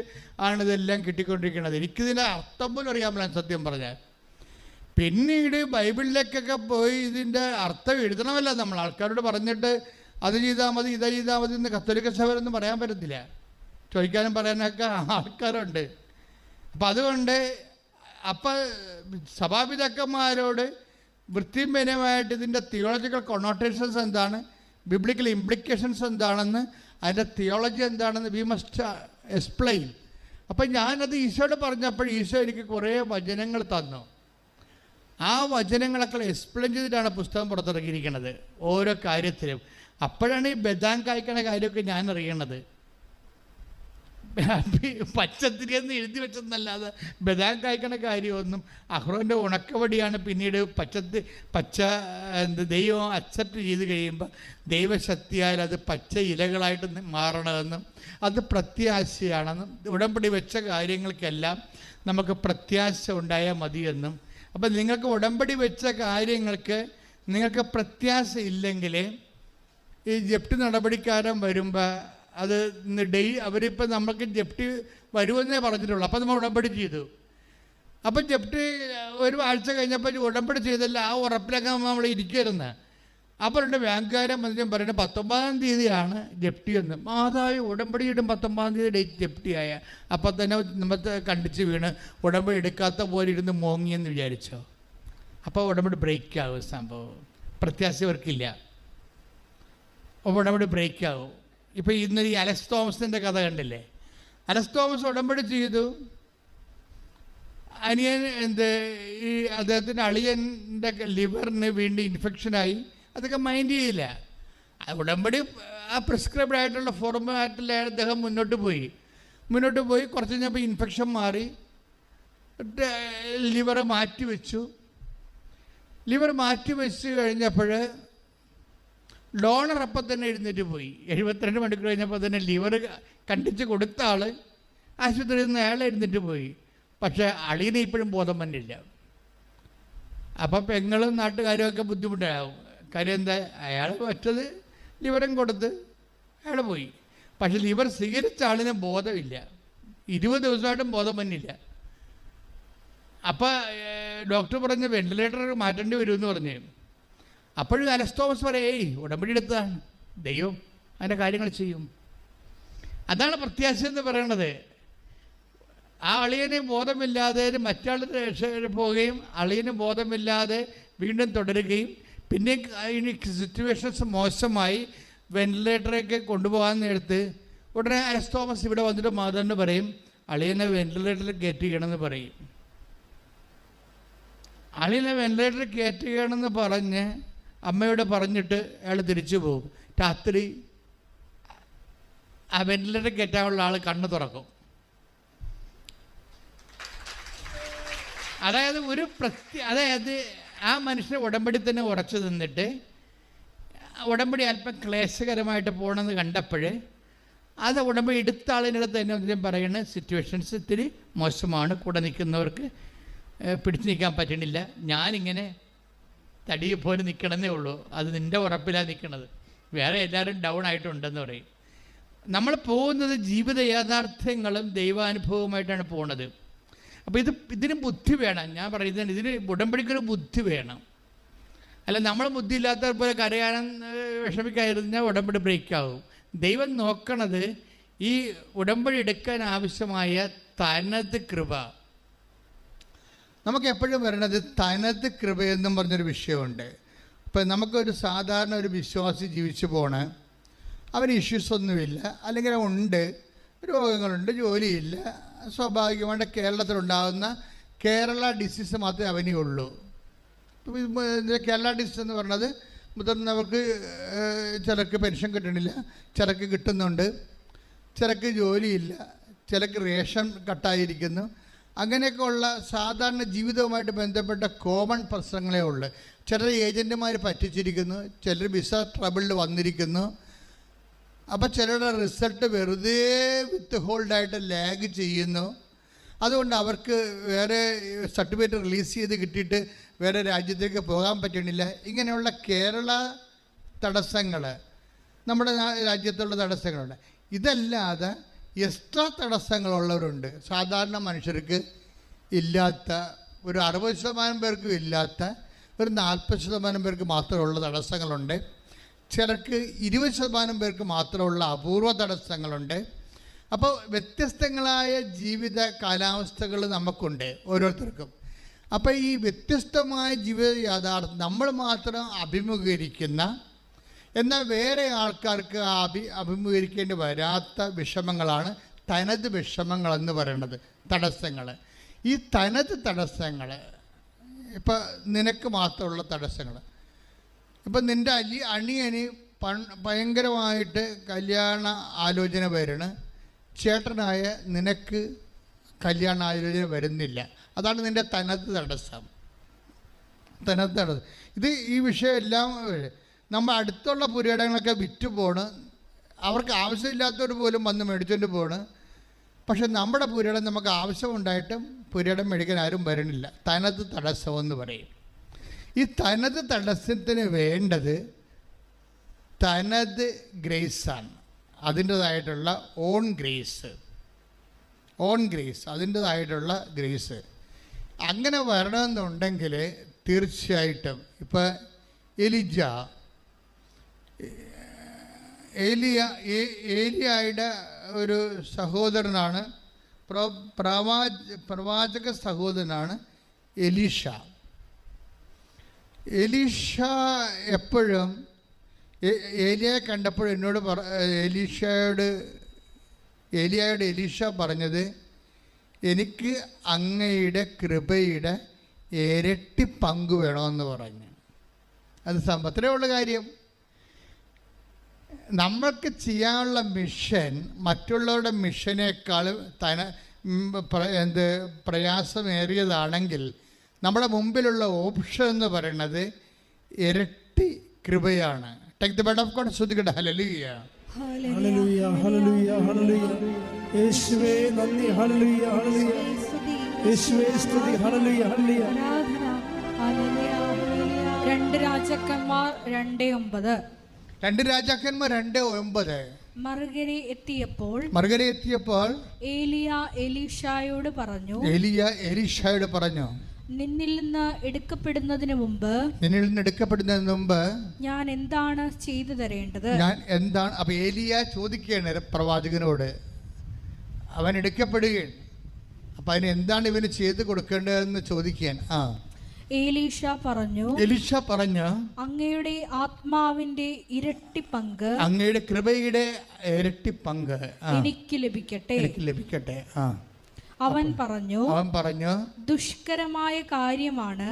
ആണിതെല്ലാം കിട്ടിക്കൊണ്ടിരിക്കുന്നത്. എനിക്കിതിൻ്റെ അർത്ഥം പോലും അറിയാമല്ലോ സത്യം പറഞ്ഞാൽ. പിന്നീട് ബൈബിളിലേക്കൊക്കെ പോയി ഇതിൻ്റെ അർത്ഥം എഴുതണമല്ല. നമ്മൾ ആൾക്കാരോട് പറഞ്ഞിട്ട് അത് ചെയ്താൽ മതി ഇത് ചെയ്താൽ മതി എന്ന് കത്തോലിക്ക സഭയൊന്നും പറയാൻ പറ്റത്തില്ല. ചോദിക്കാനും പറയാനൊക്കെ ആൾക്കാരുണ്ട്. അപ്പം അതുകൊണ്ട് സഭാപിതാക്കന്മാരോട് വൃത്തിപരമായിട്ട് ഇതിൻ്റെ തിയോളജിക്കൽ കൊണോട്ടേഷൻസ് എന്താണ്, ബിബ്ലിക്കൽ ഇംപ്ലിക്കേഷൻസ് എന്താണെന്ന്, അതിൻ്റെ തിയോളജി എന്താണെന്ന് വി മസ്റ്റ് എക്സ്പ്ലെയിൻ. അപ്പം ഞാനത് ഈശോയോട് പറഞ്ഞപ്പോൾ ഈശോ എനിക്ക് കുറേ വചനങ്ങൾ തന്നു. ആ വചനങ്ങളൊക്കെ എക്സ്പ്ലെയിൻ ചെയ്തിട്ടാണ് പുസ്തകം പുറത്തിറക്കിയിരിക്കുന്നത് ഓരോ കാര്യത്തിലും. അപ്പോഴാണ് ഈ ബദാം കായ്ക്കണ കാര്യമൊക്കെ ഞാൻ അറിയണത്. പച്ചത്തിരിയെന്ന് എഴുതി വെച്ചെന്നല്ലാതെ ബദാം കായ്ക്കണ കാര്യമൊന്നും അഹ്റോൻ്റെ ഉണക്കവടിയാണ് പിന്നീട് ദൈവം അക്സെപ്റ്റ് ചെയ്ത് കഴിയുമ്പോൾ ദൈവശക്തിയാൽ അത് പച്ച ഇലകളായിട്ട് മാറണമെന്നും അത് പ്രത്യാശയാണെന്നും ഉടമ്പടി വെച്ച കാര്യങ്ങൾക്കെല്ലാം നമുക്ക് പ്രത്യാശ ഉണ്ടായാൽ മതിയെന്നും. അപ്പം നിങ്ങൾക്ക് ഉടമ്പടി വെച്ച കാര്യങ്ങൾക്ക് നിങ്ങൾക്ക് പ്രത്യാശ ഇല്ലെങ്കിൽ ഈ ജപ്തി നടപടിക്കാരൻ വരുമ്പോൾ അത് അവരിപ്പോൾ നമുക്ക് ജപ്തി വരുമെന്നേ പറഞ്ഞിട്ടുള്ളൂ. അപ്പോൾ നമ്മൾ ഉടമ്പടി ചെയ്തു. അപ്പം ജപ്തി ഒരു ആഴ്ച കഴിഞ്ഞപ്പോൾ ഉടമ്പടി ചെയ്തല്ല, ആ ഉറപ്പിലൊക്കെ നമ്മൾ ഇരിക്കരുന്ന്. അപ്പോൾ എൻ്റെ ബാങ്കുകാരൻ വന്നിട്ടും പറയുന്നത് 19-ാം തീയതിയാണ് ജപ്തി എന്ന്. മാതാവ് ഉടമ്പടിയിടും 19-ാം തീയതി ഡേറ്റ് ജപ്തിയായ. അപ്പോൾ തന്നെ നമുക്ക് കണ്ടിച്ച് വീണ് ഉടമ്പടി എടുക്കാത്ത പോലെ ഇരുന്ന് മോങ്ങിയെന്ന് വിചാരിച്ചോ. അപ്പോൾ ഉടമ്പടി ബ്രേക്കാവും. സംഭവം പ്രത്യാശ അവർക്കില്ല. അപ്പോൾ ഉടമ്പടി ബ്രേക്കാവും. ഇപ്പോൾ ഇന്നലെ ഈ അലക്സ് തോമസിൻ്റെ കഥ കണ്ടില്ലേ? അലക്സ് തോമസ് ഉടമ്പടി ചെയ്തു. അനിയൻ ഈ അദ്ദേഹത്തിൻ്റെ അളിയൻ്റെ ലിവറിന് വീണ്ടും ഇൻഫെക്ഷനായി. അതൊക്കെ മൈൻഡ് ചെയ്യില്ല. ഉടമ്പടി ആ പ്രിസ്ക്രൈബ്ഡ് ആയിട്ടുള്ള ഫോർമാറ്റിൽ അദ്ദേഹം മുന്നോട്ട് പോയി. കുറച്ച് കഴിഞ്ഞപ്പോൾ ഇൻഫെക്ഷൻ മാറി, ലിവർ മാറ്റിവെച്ചു. ലിവർ മാറ്റിവെച്ച് കഴിഞ്ഞപ്പോൾ ഡോണർ അപ്പം തന്നെ എഴുന്നേറ്റ് പോയി. 72 മണിക്കൂർ കഴിഞ്ഞപ്പോൾ തന്നെ ലിവർ കണ്ടിച്ച് കൊടുത്ത ആൾ ആശുപത്രിയിൽ നിന്ന് അയാൾ എഴുന്നേറ്റ് പോയി. പക്ഷേ അളിയന് ഇപ്പോഴും ബോധം വന്നില്ല. അപ്പം പെങ്ങളും നാട്ടുകാരും ഒക്കെ ബുദ്ധിമുട്ടാകും. കാര്യം എന്താ, അയാൾ മറ്റത് ലിവറും കൊടുത്ത് അയാൾ പോയി. പക്ഷെ ലിവർ സ്വീകരിച്ച ആളിന് ബോധമില്ല, 20 ദിവസമായിട്ടും ബോധം വന്നില്ല. അപ്പോൾ ഡോക്ടർ പറഞ്ഞ് വെന്റിലേറ്റർ മാറ്റേണ്ടി വരുമെന്ന് പറഞ്ഞു. അപ്പോഴും അലക്സ് തോമസ് പറയേ ഉടമ്പടി എടുത്തതാണ്, ദൈവം അതിൻ്റെ കാര്യങ്ങൾ ചെയ്യും. അതാണ് പ്രത്യാശ എന്ന് പറയണത്. ആ അളിയന് ബോധമില്ലാതെ മറ്റാൾ പോവുകയും അളിയന് ബോധമില്ലാതെ വീണ്ടും തുടരുകയും പിന്നെ ഇനി സിറ്റുവേഷൻസ് മോശമായി വെന്റിലേറ്ററൊക്കെ കൊണ്ടുപോകാൻ നേരത്ത് ഉടനെ അലക്സ് തോമസ് ഇവിടെ വന്നിട്ട് മാതാവിന് പറയും, അളിയനെ വെന്റിലേറ്ററിൽ കയറ്റുകയാണെന്ന് പറയും. അളിയനെ വെന്റിലേറ്ററിൽ കയറ്റുകയാണെന്ന് പറഞ്ഞ് അമ്മയോട് പറഞ്ഞിട്ട് അയാൾ തിരിച്ചു പോകും. രാത്രി ആ വെന്റിലേറ്റർ കയറ്റാനുള്ള ആൾ കണ്ണ് തുറക്കും. അതായത് ആ മനുഷ്യനെ ഉടമ്പടി തന്നെ ഉറച്ചു നിന്നിട്ട് ഉടമ്പടി അല്പം ക്ലേശകരമായിട്ട് പോകണമെന്ന് കണ്ടപ്പോൾ അത് ഉടമ്പടി എടുത്ത ആളിനടുത്ത് തന്നെ ഒന്നിനും പറയുന്ന സിറ്റുവേഷൻസ് ഇത്തിരി മോശമാണ്, കൂടെ നിൽക്കുന്നവർക്ക് പിടിച്ചു നിൽക്കാൻ പറ്റണില്ല, ഞാനിങ്ങനെ തടിയെ പോലെ നിൽക്കണമെന്നേ ഉള്ളൂ, അത് നിൻ്റെ ഉറപ്പിലാണ് നിൽക്കണത്, വേറെ എല്ലാവരും ഡൗൺ ആയിട്ടുണ്ടെന്ന് പറയും. നമ്മൾ പോകുന്നത് ജീവിത യാഥാർത്ഥ്യങ്ങളും ദൈവാനുഭവമായിട്ടാണ് പോകുന്നത്. അപ്പോൾ ഇതിന് ബുദ്ധി വേണം. ഞാൻ പറയുന്നത് ഇതിന് ഉടമ്പടിക്കൊരു ബുദ്ധി വേണം. അല്ല നമ്മൾ ബുദ്ധി ഇല്ലാത്തവർ പോലെ കരയാനും വിഷമിക്കാതിരുന്നാൽ ഉടമ്പടി ബ്രേക്കാവും. ദൈവം നോക്കണത് ഈ ഉടമ്പടി എടുക്കാൻ ആവശ്യമായ തനത് കൃപ. നമുക്ക് എപ്പോഴും വരണത് തനത് കൃപയെന്നും പറഞ്ഞൊരു വിഷയമുണ്ട്. ഇപ്പം നമുക്കൊരു സാധാരണ ഒരു വിശ്വാസി ജീവിച്ചു പോണ, അവന് ഇഷ്യൂസ് ഒന്നുമില്ല, അല്ലെങ്കിൽ ഉണ്ട്, രോഗങ്ങളുണ്ട്, ജോലിയില്ല, സ്വാഭാവികമായിട്ട് കേരളത്തിലുണ്ടാകുന്ന കേരള ഡിസീസ് മാത്രമേ അവനേ ഉള്ളൂ. കേരള ഡിസീസ് എന്ന് പറഞ്ഞത് മുതിർന്നവർക്ക് ചിലർക്ക് പെൻഷൻ കിട്ടണില്ല, ചിലർക്ക് കിട്ടുന്നുണ്ട്, ചിലർക്ക് ജോലിയില്ല, ചിലർക്ക് റേഷൻ കട്ടായിരിക്കുന്നു. അങ്ങനെയൊക്കെ ഉള്ള സാധാരണ ജീവിതവുമായിട്ട് ബന്ധപ്പെട്ട കോമൺ പ്രശ്നങ്ങളേ ഉള്ളൂ. ചിലർ ഏജൻറ്റുമാർ പറ്റിച്ചിരിക്കുന്നു, ചിലർ വിസ ട്രബിളിൽ വന്നിരിക്കുന്നു. അപ്പോൾ ചിലരുടെ റിസൾട്ട് വെറുതെ വിത്ത് ഹോൾഡായിട്ട് ലാഗ് ചെയ്യുന്നു. അതുകൊണ്ട് അവർക്ക് വേറെ സർട്ടിഫിക്കറ്റ് റിലീസ് ചെയ്ത് കിട്ടിയിട്ട് വേറെ രാജ്യത്തേക്ക് പോകാൻ പറ്റണില്ല. ഇങ്ങനെയുള്ള കേരള തടസ്സങ്ങൾ, നമ്മുടെ രാജ്യത്തുള്ള തടസ്സങ്ങളുണ്ട്. ഇതല്ലാതെ എക്സ്ട്രാ തടസ്സങ്ങളുള്ളവരുണ്ട്. സാധാരണ മനുഷ്യർക്ക് ഇല്ലാത്ത, ഒരു 60% പേർക്കും ഇല്ലാത്ത, ഒരു 40% പേർക്ക് മാത്രമുള്ള തടസ്സങ്ങളുണ്ട്. ചിലർക്ക് 20% പേർക്ക് മാത്രമുള്ള അപൂർവ തടസ്സങ്ങളുണ്ട്. അപ്പോൾ വ്യത്യസ്തങ്ങളായ ജീവിത കാലാവസ്ഥകൾ നമുക്കുണ്ട് ഓരോരുത്തർക്കും. അപ്പോൾ ഈ വ്യത്യസ്തമായ ജീവിത യാഥാർത്ഥ്യം നമ്മൾ മാത്രം അഭിമുഖീകരിക്കുന്ന, എന്നാൽ വേറെ ആൾക്കാർക്ക് അഭിമുഖീകരിക്കേണ്ടി വരാത്ത വിഷമങ്ങളാണ് തനത് വിഷമങ്ങളെന്ന് പറയുന്നത്, തടസ്സങ്ങൾ. ഈ തനത് തടസ്സങ്ങൾ ഇപ്പം നിനക്ക് മാത്രമുള്ള തടസ്സങ്ങൾ. ഇപ്പം നിൻ്റെ അണിയന് ഭയങ്കരമായിട്ട് കല്യാണ ആലോചന വരണം, ചേട്ടനായ നിനക്ക് കല്യാണ ആലോചന വരുന്നില്ല. അതാണ് നിൻ്റെ തനത് തടസ്സം. തനത് തടസ്സം ഇത്. ഈ വിഷയം എല്ലാം നമ്മൾ അടുത്തുള്ള പുരയിടങ്ങളൊക്കെ വിറ്റ് പോണ്, അവർക്ക് ആവശ്യമില്ലാത്തവർ പോലും വന്ന് മേടിച്ചുകൊണ്ട് പോണ്. പക്ഷെ നമ്മുടെ പുരയിടം നമുക്ക് ആവശ്യമുണ്ടായിട്ടും പുരയിടം മേടിക്കാൻ ആരും വരണില്ല. തനത് തടസ്സമെന്ന് പറയും. ഈ തനത് തടസ്സത്തിന് വേണ്ടത് തനത് ഗ്രേസാണ്, അതിൻ്റേതായിട്ടുള്ള ഓൺ ഗ്രേസ്, അതിൻ്റേതായിട്ടുള്ള ഗ്രേസ്. അങ്ങനെ വരണമെന്നുണ്ടെങ്കിൽ തീർച്ചയായിട്ടും ഇപ്പം ഏലിയായുടെ ഒരു സഹോദരനാണ്, പ്രവാചക സഹോദരനാണ് എലീഷ. എപ്പോഴും ഏലിയയെ കണ്ടപ്പോൾ എന്നോട് എലീഷ പറഞ്ഞത്, എനിക്ക് അങ്ങയുടെ കൃപയുടെ ഇരട്ടി പങ്ക് വേണമെന്ന് പറഞ്ഞു. അത് അത്രേ ഉള്ള കാര്യം. നമ്മൾക്ക് ചെയ്യാനുള്ള മിഷൻ മറ്റുള്ളവരുടെ മിഷനേക്കാൾ പ്രയാസമേറിയതാണെങ്കിൽ നമ്മുടെ മുമ്പിലുള്ള ഓപ്ഷൻ എന്ന് പറയുന്നത് ഇരട്ടി കൃപയാണ്. Take the bed of God. സ്തുതിക്കട്ടെ. ഹല്ലേലൂയ, ഹല്ലേലൂയ, ഹല്ലേലൂയ, ഹല്ലേലൂയ. യേശുവേ നന്ദി. ഹല്ലേലൂയ, ഹല്ലേലൂയ. യേശുവേ സ്തുതി. ഹല്ലേലൂയ ഹല്ലേലൂയ. ആരാധന. ഹല്ലേലൂയ, ഹല്ലേലൂയ. 2 രാജാക്കന്മാർ 2:9. 2 രാജാക്കന്മാർ 2:9. മറുകരെ എത്തിയപ്പോൾ ഏലിയ എലീശായോട് പറഞ്ഞു, എലീശായോട് പറഞ്ഞു, നിന്നിൽ നിന്ന് എടുക്കപ്പെടുന്നതിന് മുമ്പ് ഞാൻ എന്താണ് ചെയ്തു തരേണ്ടത്? അപ്പൊ ഏലിയ ചോദിക്കുകയാണ് പ്രവാചകനോട്. അവൻ എടുക്കപ്പെടുകയാണ്. അപ്പൊ അതിന് എന്താണ് ഇവന് ചെയ്തു കൊടുക്കേണ്ടതെന്ന് ചോദിക്കാൻ. എലീശ പറഞ്ഞു, അങ്ങയുടെ ആത്മാവിന്റെ ഇരട്ടി പങ്ക്, അങ്ങയുടെ കൃപയുടെ ഇരട്ടി പങ്ക് എനിക്ക് ലഭിക്കട്ടെ. അവൻ പറഞ്ഞു, ദുഷ്കരമായ കാര്യമാണ്,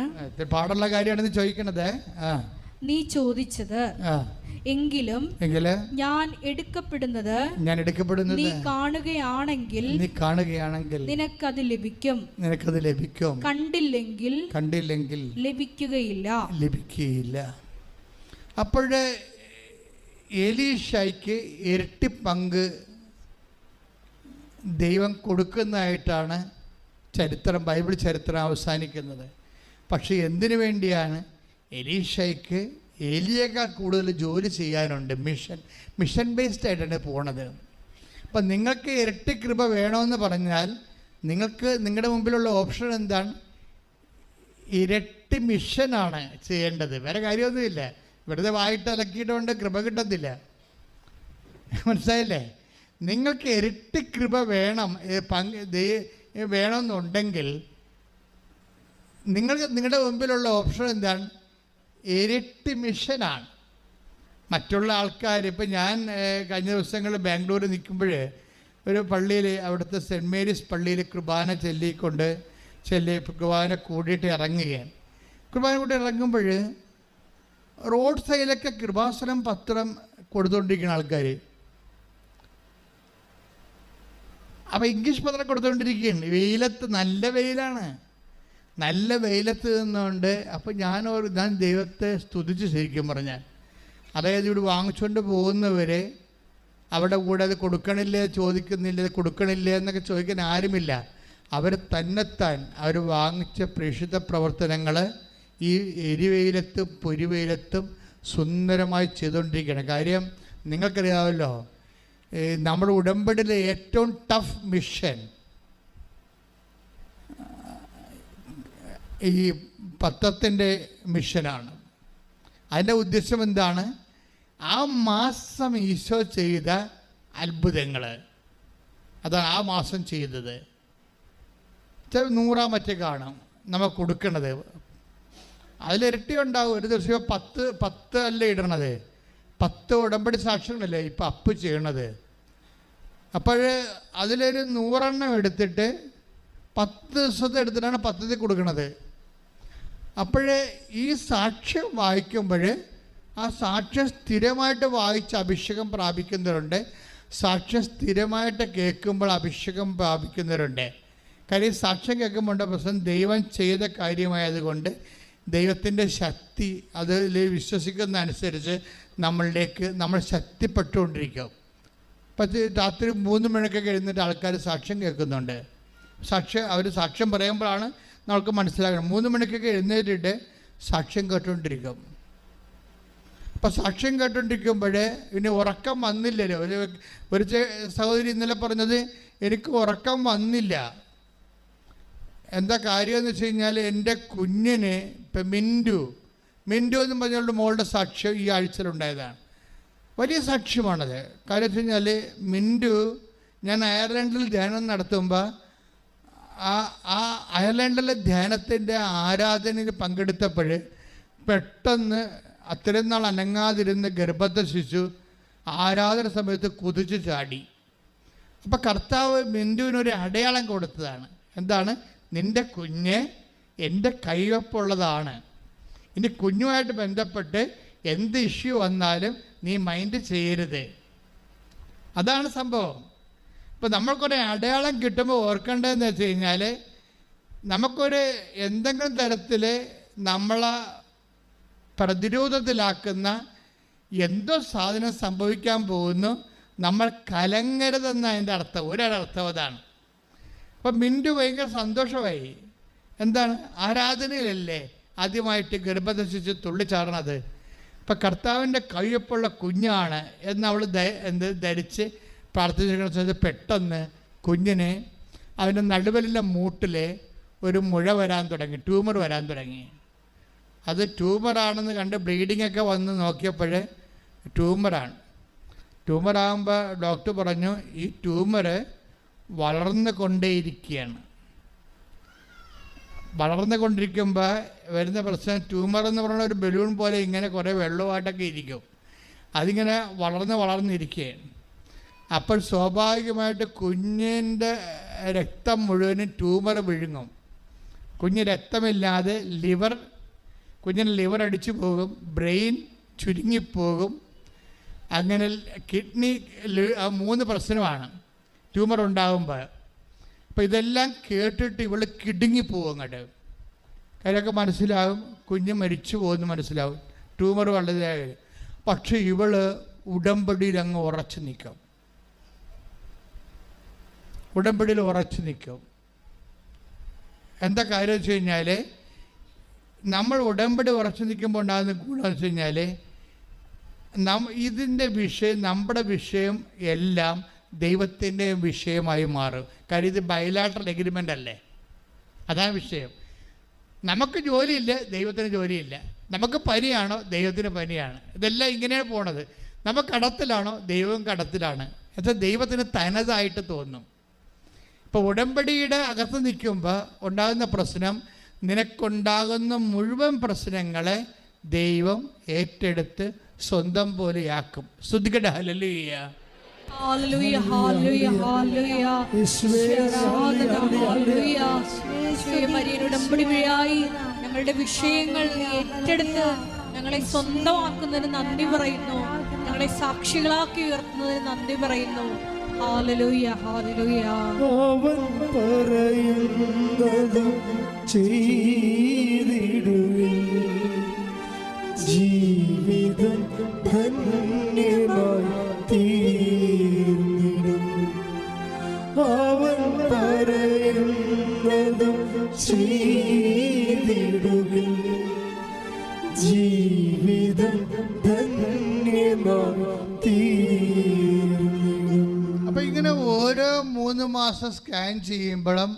പാടുള്ള കാര്യമാണെന്ന് ചോദിക്കണത് നീ ചോദിച്ചത്. എങ്കിലും ഞാൻ എടുക്കപ്പെടുന്നത് നീ കാണുകയാണെങ്കിൽ നിനക്കത് ലഭിക്കും. കണ്ടില്ലെങ്കിൽ ലഭിക്കുകയില്ല. അപ്പോഴേ എലീശയ്ക്ക് ഇരട്ടി പങ്ക് ദൈവം കൊടുക്കുന്നതായിട്ടാണ് ബൈബിൾ ചരിത്രം അവസാനിക്കുന്നത്. പക്ഷെ എന്തിനു വേണ്ടിയാണ്? എലീശയ്ക്ക് ഏലിയേക്കാൾ കൂടുതൽ ജോലി ചെയ്യാനുണ്ട്. മിഷൻ ബേസ്ഡ് ആയിട്ടാണ് പോണത്. അപ്പം നിങ്ങൾക്ക് ഇരട്ടി കൃപ വേണമെന്ന് പറഞ്ഞാൽ നിങ്ങളുടെ മുമ്പിലുള്ള ഓപ്ഷൻ എന്താണ്? ഇരട്ടി മിഷനാണ് ചെയ്യേണ്ടത്. വേറെ കാര്യമൊന്നുമില്ല. വെറുതെ വായിട്ട് അലക്കിയിട്ടുകൊണ്ട് കൃപ കിട്ടത്തില്ല. മനസ്സിലായില്ലേ? നിങ്ങൾക്ക് ഇരട്ടി കൃപ വേണമെന്നുണ്ടെങ്കിൽ നിങ്ങളുടെ മുമ്പിലുള്ള ഓപ്ഷൻ എന്താണ്? ഇരട്ടി മിഷനാണ്. മറ്റുള്ള ആൾക്കാർ, ഇപ്പം ഞാൻ കഴിഞ്ഞ ദിവസങ്ങളിൽ ബാംഗ്ലൂർ നിൽക്കുമ്പോൾ ഒരു പള്ളിയിൽ, അവിടുത്തെ സെൻറ്റ് മേരീസ് പള്ളിയിൽ കുർബാന കൂടിയിട്ട് ഇറങ്ങുകയാണ്. കുർബാന കൂടി ഇറങ്ങുമ്പോൾ റോഡ് സൈഡിലൊക്കെ കൃപാസനം പത്രം കൊടുത്തുകൊണ്ടിരിക്കുന്ന ആൾക്കാർ. അപ്പോൾ ഇംഗ്ലീഷ് പത്രം കൊടുത്തുകൊണ്ടിരിക്കുകയാണ്. വെയിലത്ത്, നല്ല വെയിലാണ്. നല്ല വെയിലത്ത് നിന്നുകൊണ്ട് അപ്പോൾ ഞാൻ ദൈവത്തെ സ്തുതിച്ച് ശരിക്കും പറഞ്ഞാൽ, അതായത് ഇവിടെ വാങ്ങിച്ചുകൊണ്ട് പോകുന്നവരെ അവിടെ കൂടെ അത് കൊടുക്കണില്ലേ എന്നൊക്കെ ചോദിക്കാൻ ആരുമില്ല. അവർ തന്നെത്താൻ അവർ വാങ്ങിച്ച പ്രേക്ഷിത പ്രവർത്തനങ്ങൾ ഈ എരിവെയിലത്തും പൊരിവെയിലത്തും സുന്ദരമായി ചെയ്തുകൊണ്ടിരിക്കുകയാണ്. കാര്യം നിങ്ങൾക്കറിയാമല്ലോ, നമ്മുടെ ഉടമ്പടിയിലെ ഏറ്റവും ടഫ് മിഷൻ ഈ പത്രത്തിൻ്റെ മിഷനാണ്. അതിൻ്റെ ഉദ്ദേശം എന്താണ്? ആ മാസം ഈശോ ചെയ്ത അത്ഭുതങ്ങൾ, അതാണ് ആ മാസം ചെയ്തത്. 100 മറ്റേ കാണും നമ്മൾ കൊടുക്കണത്. അതിലിരട്ടി ഉണ്ടാവും. ഒരു ദിവസം 10 അല്ല ഇടണത്, 10 ഉടമ്പടി സാക്ഷ്യങ്ങളല്ലേ ഇപ്പം അപ്പ് ചെയ്യണത്. അപ്പോൾ അതിലൊരു 100 എടുത്തിട്ട് 10 ദിവസത്തെ എടുത്തിട്ടാണ് പദ്ധതി കൊടുക്കുന്നത്. അപ്പോഴേ ഈ സാക്ഷ്യം വായിക്കുമ്പോൾ ആ സാക്ഷ്യം സ്ഥിരമായിട്ട് വായിച്ച് അഭിഷേകം പ്രാപിക്കുന്നവരുണ്ട്. സാക്ഷ്യം സ്ഥിരമായിട്ട് കേൾക്കുമ്പോൾ അഭിഷേകം പ്രാപിക്കുന്നവരുണ്ട്. കാര്യം സാക്ഷ്യം കേൾക്കുമ്പോൾ പ്രശ്നം ദൈവം ചെയ്ത കാര്യമായതുകൊണ്ട് ദൈവത്തിൻ്റെ ശക്തി അതിൽ വിശ്വസിക്കുന്ന അനുസരിച്ച് നമ്മൾ ശക്തിപ്പെട്ടുകൊണ്ടിരിക്കും. രാത്രി 3 മണിക്കൊക്കെ എഴുന്നേറ്റ് ആൾക്കാർ സാക്ഷ്യം കേൾക്കുന്നുണ്ട്. അവർ സാക്ഷ്യം പറയുമ്പോഴാണ് നമുക്ക് മനസ്സിലാക്കണം. 3 മണിക്കൊക്കെ എഴുന്നേറ്റിട്ട് സാക്ഷ്യം കേട്ടുകൊണ്ടിരിക്കും. അപ്പം സാക്ഷ്യം കേട്ടുകൊണ്ടിരിക്കുമ്പോഴേ പിന്നെ ഉറക്കം വന്നില്ലല്ലോ. ഒരു സഹോദരി ഇന്നലെ പറഞ്ഞത്, എനിക്ക് ഉറക്കം വന്നില്ല. എന്താ കാര്യമെന്ന് വെച്ച് കഴിഞ്ഞാൽ, എൻ്റെ കുഞ്ഞിന് ഇപ്പം മിൻറ്റു എന്ന് പറഞ്ഞുകൊണ്ട് മോളുടെ സാക്ഷ്യം ഈ ആഴ്ചയിലുണ്ടായതാണ്. വലിയ സാക്ഷ്യമാണത്. കാര്യം വെച്ച് കഴിഞ്ഞാൽ മിൻറ്റു, ഞാൻ അയർലൻഡിൽ ധ്യാനം നടത്തുമ്പോൾ ആ അയർലൻഡിലെ ധ്യാനത്തിൻ്റെ ആരാധനയിൽ പങ്കെടുത്തപ്പോൾ പെട്ടെന്ന് അത്രയും നാൾ അനങ്ങാതിരുന്ന ഗർഭത്തെ ശിശു ആരാധന സമയത്ത് കുതിച്ചു ചാടി. അപ്പം കർത്താവ് മിൻറ്റുവിനൊരു അടയാളം കൊടുത്തതാണ്. എന്താണ്? നിൻ്റെ കുഞ്ഞ് എൻ്റെ കൈവപ്പുള്ളതാണ്. ഇനി കുഞ്ഞുമായിട്ട് ബന്ധപ്പെട്ട് എന്ത് ഇഷ്യൂ വന്നാലും നീ മൈൻഡ് ചെയ്യരുത്. അതാണ് സംഭവം. ഇപ്പോൾ നമ്മൾക്കൊരു അടയാളം കിട്ടുമ്പോൾ ഓർക്കേണ്ടതെന്ന് വെച്ച് കഴിഞ്ഞാൽ, നമുക്കൊരു എന്തെങ്കിലും തരത്തിൽ നമ്മളെ പ്രതിരോധത്തിലാക്കുന്ന എന്തോ സാധനം സംഭവിക്കാൻ പോകുന്നു, നമ്മൾ കലങ്ങരുതെന്ന അതിൻ്റെ അർത്ഥം. ഒരർത്ഥം അതാണ്. അപ്പം മിൻറ്റു ഭയങ്കര സന്തോഷമായി. എന്താണ്? ആരാധനയിലല്ലേ ആദ്യമായിട്ട് ഗർഭധസിച്ച് തുള്ളിച്ചാടണത്. അപ്പം കർത്താവിൻ്റെ കയ്യൊപ്പുള്ള കുഞ്ഞാണ് എന്ന് അവൾ ധരിച്ച് പ്രാർത്ഥിച്ചിരിക്കുന്ന സമയത്ത് പെട്ടെന്ന് കുഞ്ഞിനെ അവൻ്റെ നടുവലിലെ മൂട്ടിൽ ഒരു മുഴ വരാൻ തുടങ്ങി, ട്യൂമർ വരാൻ തുടങ്ങി. അത് ട്യൂമറാണെന്ന് കണ്ട് ബ്ലീഡിങ്ങൊക്കെ വന്ന് നോക്കിയപ്പോൾ ട്യൂമറാണ്. ട്യൂമറാകുമ്പോൾ ഡോക്ടർ പറഞ്ഞു ഈ ട്യൂമർ വളർന്നു കൊണ്ടേയിരിക്കുകയാണ്. വളർന്നുകൊണ്ടിരിക്കുമ്പോൾ വരുന്ന പ്രശ്നം, ട്യൂമർ എന്ന് പറയുന്ന ഒരു ബലൂൺ പോലെ ഇങ്ങനെ കുറേ വെള്ളമായിട്ടൊക്കെ ഇരിക്കും. അതിങ്ങനെ വളർന്നിരിക്കുകയാണ്. അപ്പോൾ സ്വാഭാവികമായിട്ട് കുഞ്ഞിൻ്റെ രക്തം മുഴുവനും ട്യൂമർ വിഴുങ്ങും. കുഞ്ഞ് രക്തമില്ലാതെ കുഞ്ഞിന് ലിവർ അടിച്ചു പോകും, ബ്രെയിൻ ചുരുങ്ങിപ്പോകും. അങ്ങനെ കിഡ്നി, 3 പ്രശ്നമാണ് ട്യൂമർ ഉണ്ടാകുമ്പോൾ. അപ്പോൾ ഇതെല്ലാം കേട്ടിട്ട് ഇവൾ കിടുങ്ങിപ്പോവും അങ്ങോട്ട്. കാര്യമൊക്കെ മനസ്സിലാവും, കുഞ്ഞ് മരിച്ചു പോകുമെന്ന് മനസ്സിലാവും, ട്യൂമർ വളരെ. പക്ഷെ ഇവൾ ഉടമ്പടിയിൽ അങ്ങ് ഉറച്ചു നിൽക്കും. ഉടമ്പടിയിൽ ഉറച്ചു നിൽക്കും. എന്താ കാര്യം വെച്ച് കഴിഞ്ഞാൽ, നമ്മൾ ഉടമ്പടി ഉറച്ചു നിൽക്കുമ്പോൾ ഉണ്ടാകുന്ന ഗുണം വെച്ച് കഴിഞ്ഞാൽ, ഇതിൻ്റെ വിഷയം, നമ്മുടെ വിഷയം എല്ലാം ദൈവത്തിൻ്റെ വിഷയമായി മാറും. കാര്യം ഇത് ബൈലാറ്ററൽ എഗ്രിമെൻ്റ് അല്ലേ, അതാണ് വിഷയം. നമുക്ക് ജോലിയില്ല, ദൈവത്തിന് ജോലിയില്ല. നമുക്ക് പനിയാണോ, ദൈവത്തിന് പനിയാണ്. ഇതെല്ലാം ഇങ്ങനെയാണ് പോണത്. നമുക്ക് കടത്തിലാണോ, ദൈവം കടത്തിലാണ്. എന്നാൽ ദൈവത്തിന് തനതായിട്ട് തോന്നും. ഇപ്പോൾ ഉടമ്പടിയുടെ അകത്ത് നിൽക്കുമ്പോൾ ഉണ്ടാകുന്ന പ്രശ്നം, നിനക്കുണ്ടാകുന്ന മുഴുവൻ പ്രശ്നങ്ങളെ ദൈവം ഏറ്റെടുത്ത് സ്വന്തം പോലെയാക്കും. സ്തുതിക്കട്ടെ, ഹല്ലേലൂയ. ഹല്ലേലൂയ, ഹല്ലേലൂയ, ഹല്ലേലൂയ. ഉടമ്പടി വഴിയായി ഞങ്ങളുടെ വിഷയങ്ങൾ ഏറ്റെടുത്ത് ഞങ്ങളെ സ്വന്തമാക്കുന്നതിന് നന്ദി പറയുന്നു. ഞങ്ങളെ സാക്ഷികളാക്കി ഉയർത്തുന്നതിന് നന്ദി പറയുന്നു. Hallelujah, hallelujah. അവൻ പറയുന്നതും ചെയ്തിടുവിൻ, ജീവിതം ധന്യമായി തീർന്നിടും. അവൻ പറയുന്നതും ചെയ്തിടുവിൻ, ജീവിതം ധന്യമായി തീർന്നിടും. അപ്പം ഇങ്ങനെ ഓരോ 3 മാസം സ്കാൻ ചെയ്യുമ്പോഴും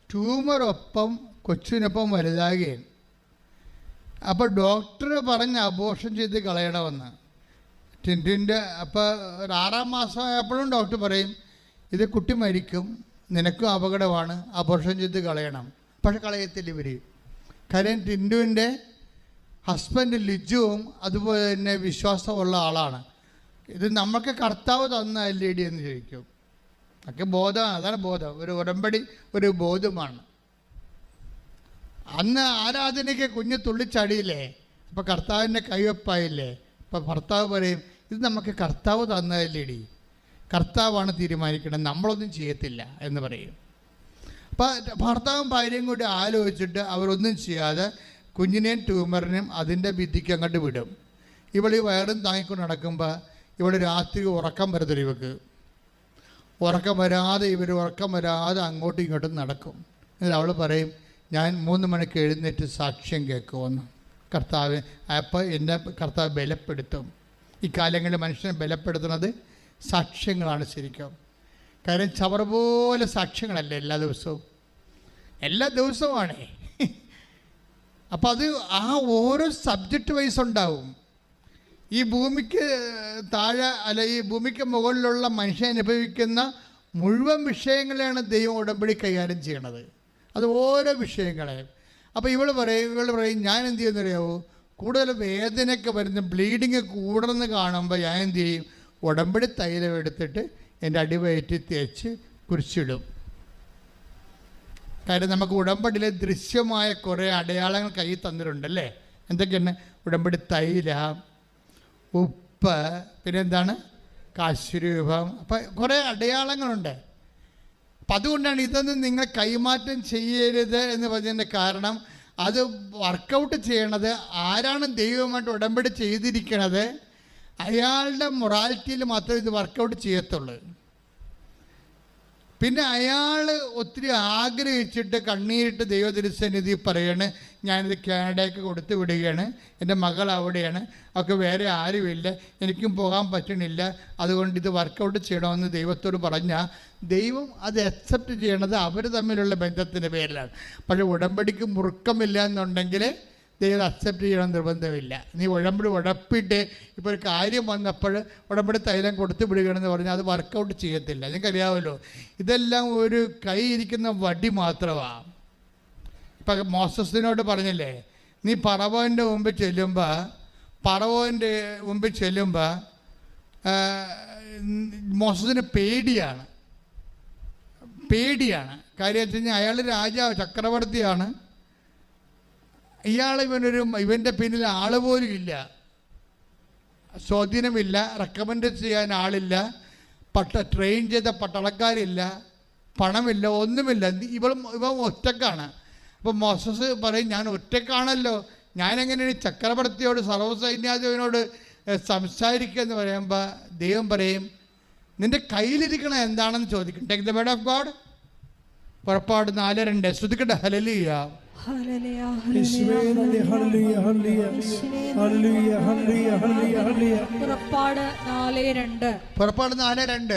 ട്യൂമറൊപ്പം കൊച്ചിനൊപ്പം വലുതാകുകയാണ്. അപ്പോൾ ഡോക്ടർ പറഞ്ഞ് അബോർഷൻ ചെയ്ത് കളയണമെന്ന്. ടിൻറ്റിൻ്റെ അപ്പോൾ 6-ാം മാസമായപ്പോഴും ഡോക്ടർ പറയും ഇത് കുട്ടി മരിക്കും, നിനക്കും അപകടമാണ്, അബോർഷൻ ചെയ്ത് കളയണം. പക്ഷെ കളയത്തില്ല ഇവർ. കാര്യം ടിൻറ്റുവിൻ്റെ ഹസ്ബൻഡ് ലിജുവും അതുപോലെ തന്നെ വിശ്വാസമുള്ള ആളാണ്. ഇത് നമുക്ക് കർത്താവ് തന്ന എൽഇഡി എന്ന് ചോദിക്കും. ഒക്കെ ബോധമാണ്, അതാണ് ബോധം. ഒരു ഉടമ്പടി ഒരു ബോധമാണ്. അന്ന് ആരാധനയ്ക്ക് കുഞ്ഞ് തുള്ളിച്ചാടിയില്ലേ, അപ്പോൾ കർത്താവിൻ്റെ കൈവപ്പായില്ലേ. അപ്പോൾ ഭർത്താവ് പറയും ഇത് നമുക്ക് കർത്താവ് തന്ന എൽഇഡി, കർത്താവാണ് തീരുമാനിക്കണം, നമ്മളൊന്നും ചെയ്യത്തില്ല എന്ന് പറയും. അപ്പോൾ ഭർത്താവും ഭാര്യയും കൂടി ആലോചിച്ചിട്ട് അവരൊന്നും ചെയ്യാതെ കുഞ്ഞിനെയും ട്യൂമറിനെയും അതിൻ്റെ ഭിത്തിക്ക് അങ്ങോട്ട് വിടും. ഇവൾ ഈ വയറും താങ്ങിക്കൊണ്ട് നടക്കുമ്പോൾ ഇവിടെ രാത്രി ഉറക്കം വരത്തില്ല. ഇവർക്ക് ഉറക്കം വരാതെ അങ്ങോട്ടും ഇങ്ങോട്ടും നടക്കും. എന്നിട്ട് അവൾ പറയും ഞാൻ 3 മണിക്ക് എഴുന്നേറ്റ് സാക്ഷ്യം കേൾക്കുമെന്ന്. കർത്താവ് അപ്പോൾ എന്നെ കർത്താവ് ബലപ്പെടുത്തും. ഈ കാലങ്ങളിൽ മനുഷ്യനെ ബലപ്പെടുത്തുന്നത് സാക്ഷ്യങ്ങളാണ് ശരിക്കും. കാര്യം ചവർ പോലെ സാക്ഷ്യങ്ങളല്ലേ എല്ലാ ദിവസവുമാണ്. അപ്പോൾ അത് ആ ഓരോ സബ്ജക്റ്റ് വൈസ് ഉണ്ടാവും. ഈ ഭൂമിക്ക് താഴെ അല്ല ഈ ഭൂമിക്ക് മുകളിലുള്ള മനുഷ്യൻ അനുഭവിക്കുന്ന മുഴുവൻ വിഷയങ്ങളെയാണ് ദൈവം ഉടമ്പടി കൈകാര്യം ചെയ്യണത്. അത് ഓരോ വിഷയങ്ങളെ. അപ്പോൾ ഇവൾ പറയും ഞാൻ എന്ത് ചെയ്യുന്നറിയാവോ, കൂടുതൽ വേദനയൊക്കെ വരുന്ന ബ്ലീഡിങ് കൂടുന്ന കാണുമ്പോൾ ഞാൻ എന്ത് ചെയ്യും, ഉടമ്പടി തൈലം എടുത്തിട്ട് എൻ്റെ അടിവയറ്റി തേച്ച് കുരിശിടും. കാര്യം നമുക്ക് ഉടമ്പടിയിലെ ദൃശ്യമായ കുറേ അടയാളങ്ങൾ കയ്യിൽ തന്നിട്ടുണ്ടല്ലേ. എന്തൊക്കെയാണ്? ഉടമ്പടി തൈലം, ഉപ്പ്, പിന്നെന്താണ് കാശുരൂപം. അപ്പം കുറേ അടയാളങ്ങളുണ്ട്. അപ്പം അതുകൊണ്ടാണ് ഇതൊന്നും നിങ്ങൾ കൈമാറ്റം ചെയ്യരുത് എന്ന് പറഞ്ഞതിൻ്റെ കാരണം, അത് വർക്കൗട്ട് ചെയ്യണത് ആരാണ് ദൈവമായിട്ട് ഉടമ്പടി ചെയ്തിരിക്കണത്, അയാളുടെ മൊറാലിറ്റിയിൽ മാത്രമേ ഇത് വർക്കൗട്ട് ചെയ്യത്തുള്ളൂ. പിന്നെ അയാൾ ഒത്തിരി ആഗ്രഹിച്ചിട്ട് കണ്ണീരിട്ട് ദൈവതിരുസന്നിധി പറയാണ്, ഞാനിത് കാനഡയ്ക്ക് കൊടുത്തു വിടുകയാണ്, എൻ്റെ മകൾ അവിടെയാണ്, ഒക്കെ വേറെ ആരുമില്ല, എനിക്കും പോകാൻ പറ്റണില്ല, അതുകൊണ്ട് ഇത് വർക്കൗട്ട് ചെയ്യണമെന്ന് ദൈവത്തോട് പറഞ്ഞാൽ ദൈവം അത് അക്സെപ്റ്റ് ചെയ്യണത് അവർ തമ്മിലുള്ള ബന്ധത്തിൻ്റെ പേരിലാണ്. പക്ഷേ ഉടമ്പടിക്ക് മുറുക്കമില്ല എന്നുണ്ടെങ്കിൽ ദൈവം അക്സെപ്റ്റ് ചെയ്യണം നിർബന്ധമില്ല. നീ ഉടപ്പിട്ട് ഇപ്പോൾ ഒരു കാര്യം വന്നപ്പോൾ ഉടമ്പടി തൈലം കൊടുത്തു വിടുകയാണെന്ന് പറഞ്ഞാൽ അത് വർക്കൗട്ട് ചെയ്യത്തില്ല. നിങ്ങൾക്കറിയാമല്ലോ, ഇതെല്ലാം ഒരു കൈ ഇരിക്കുന്ന വടി മാത്രമാണ്. ഇപ്പം മോസസിനോട് പറഞ്ഞില്ലേ, നീ ഫറവോൻ്റെ മുമ്പിൽ ചെല്ലുമ്പോൾ മോസസിന് പേടിയാണ്. കാര്യം വെച്ച് കഴിഞ്ഞാൽ അയാൾ രാജാവ്, ചക്രവർത്തിയാണ്. ഇവൻ്റെ പിന്നിൽ ആൾ പോലും ഇല്ല, സ്വാധീനമില്ല, റെക്കമെൻഡ് ചെയ്യാൻ ആളില്ല, ട്രെയിൻ ചെയ്ത പട്ടാളക്കാരില്ല, പണമില്ല, ഒന്നുമില്ല. ഇവൻ ഒറ്റക്കാണ്. അപ്പം മോസസ് പറയും, ഞാൻ ഒറ്റക്കാണല്ലോ, ഞാനെങ്ങനെയാണ് ചക്രവർത്തിയോട് സർവ്വസൈന്യാധിപനോട് സംസാരിക്കുക എന്ന് പറയുമ്പോൾ ദൈവം പറയും, നിൻ്റെ കയ്യിലിരിക്കണ എന്താണെന്ന് ചോദിക്കും. Take the word of God. പുറപ്പാട് 4:2. ശ്രുതിക്കട്ടെ. ഹല്ലേലൂയ. പുറപ്പാട് 4:2.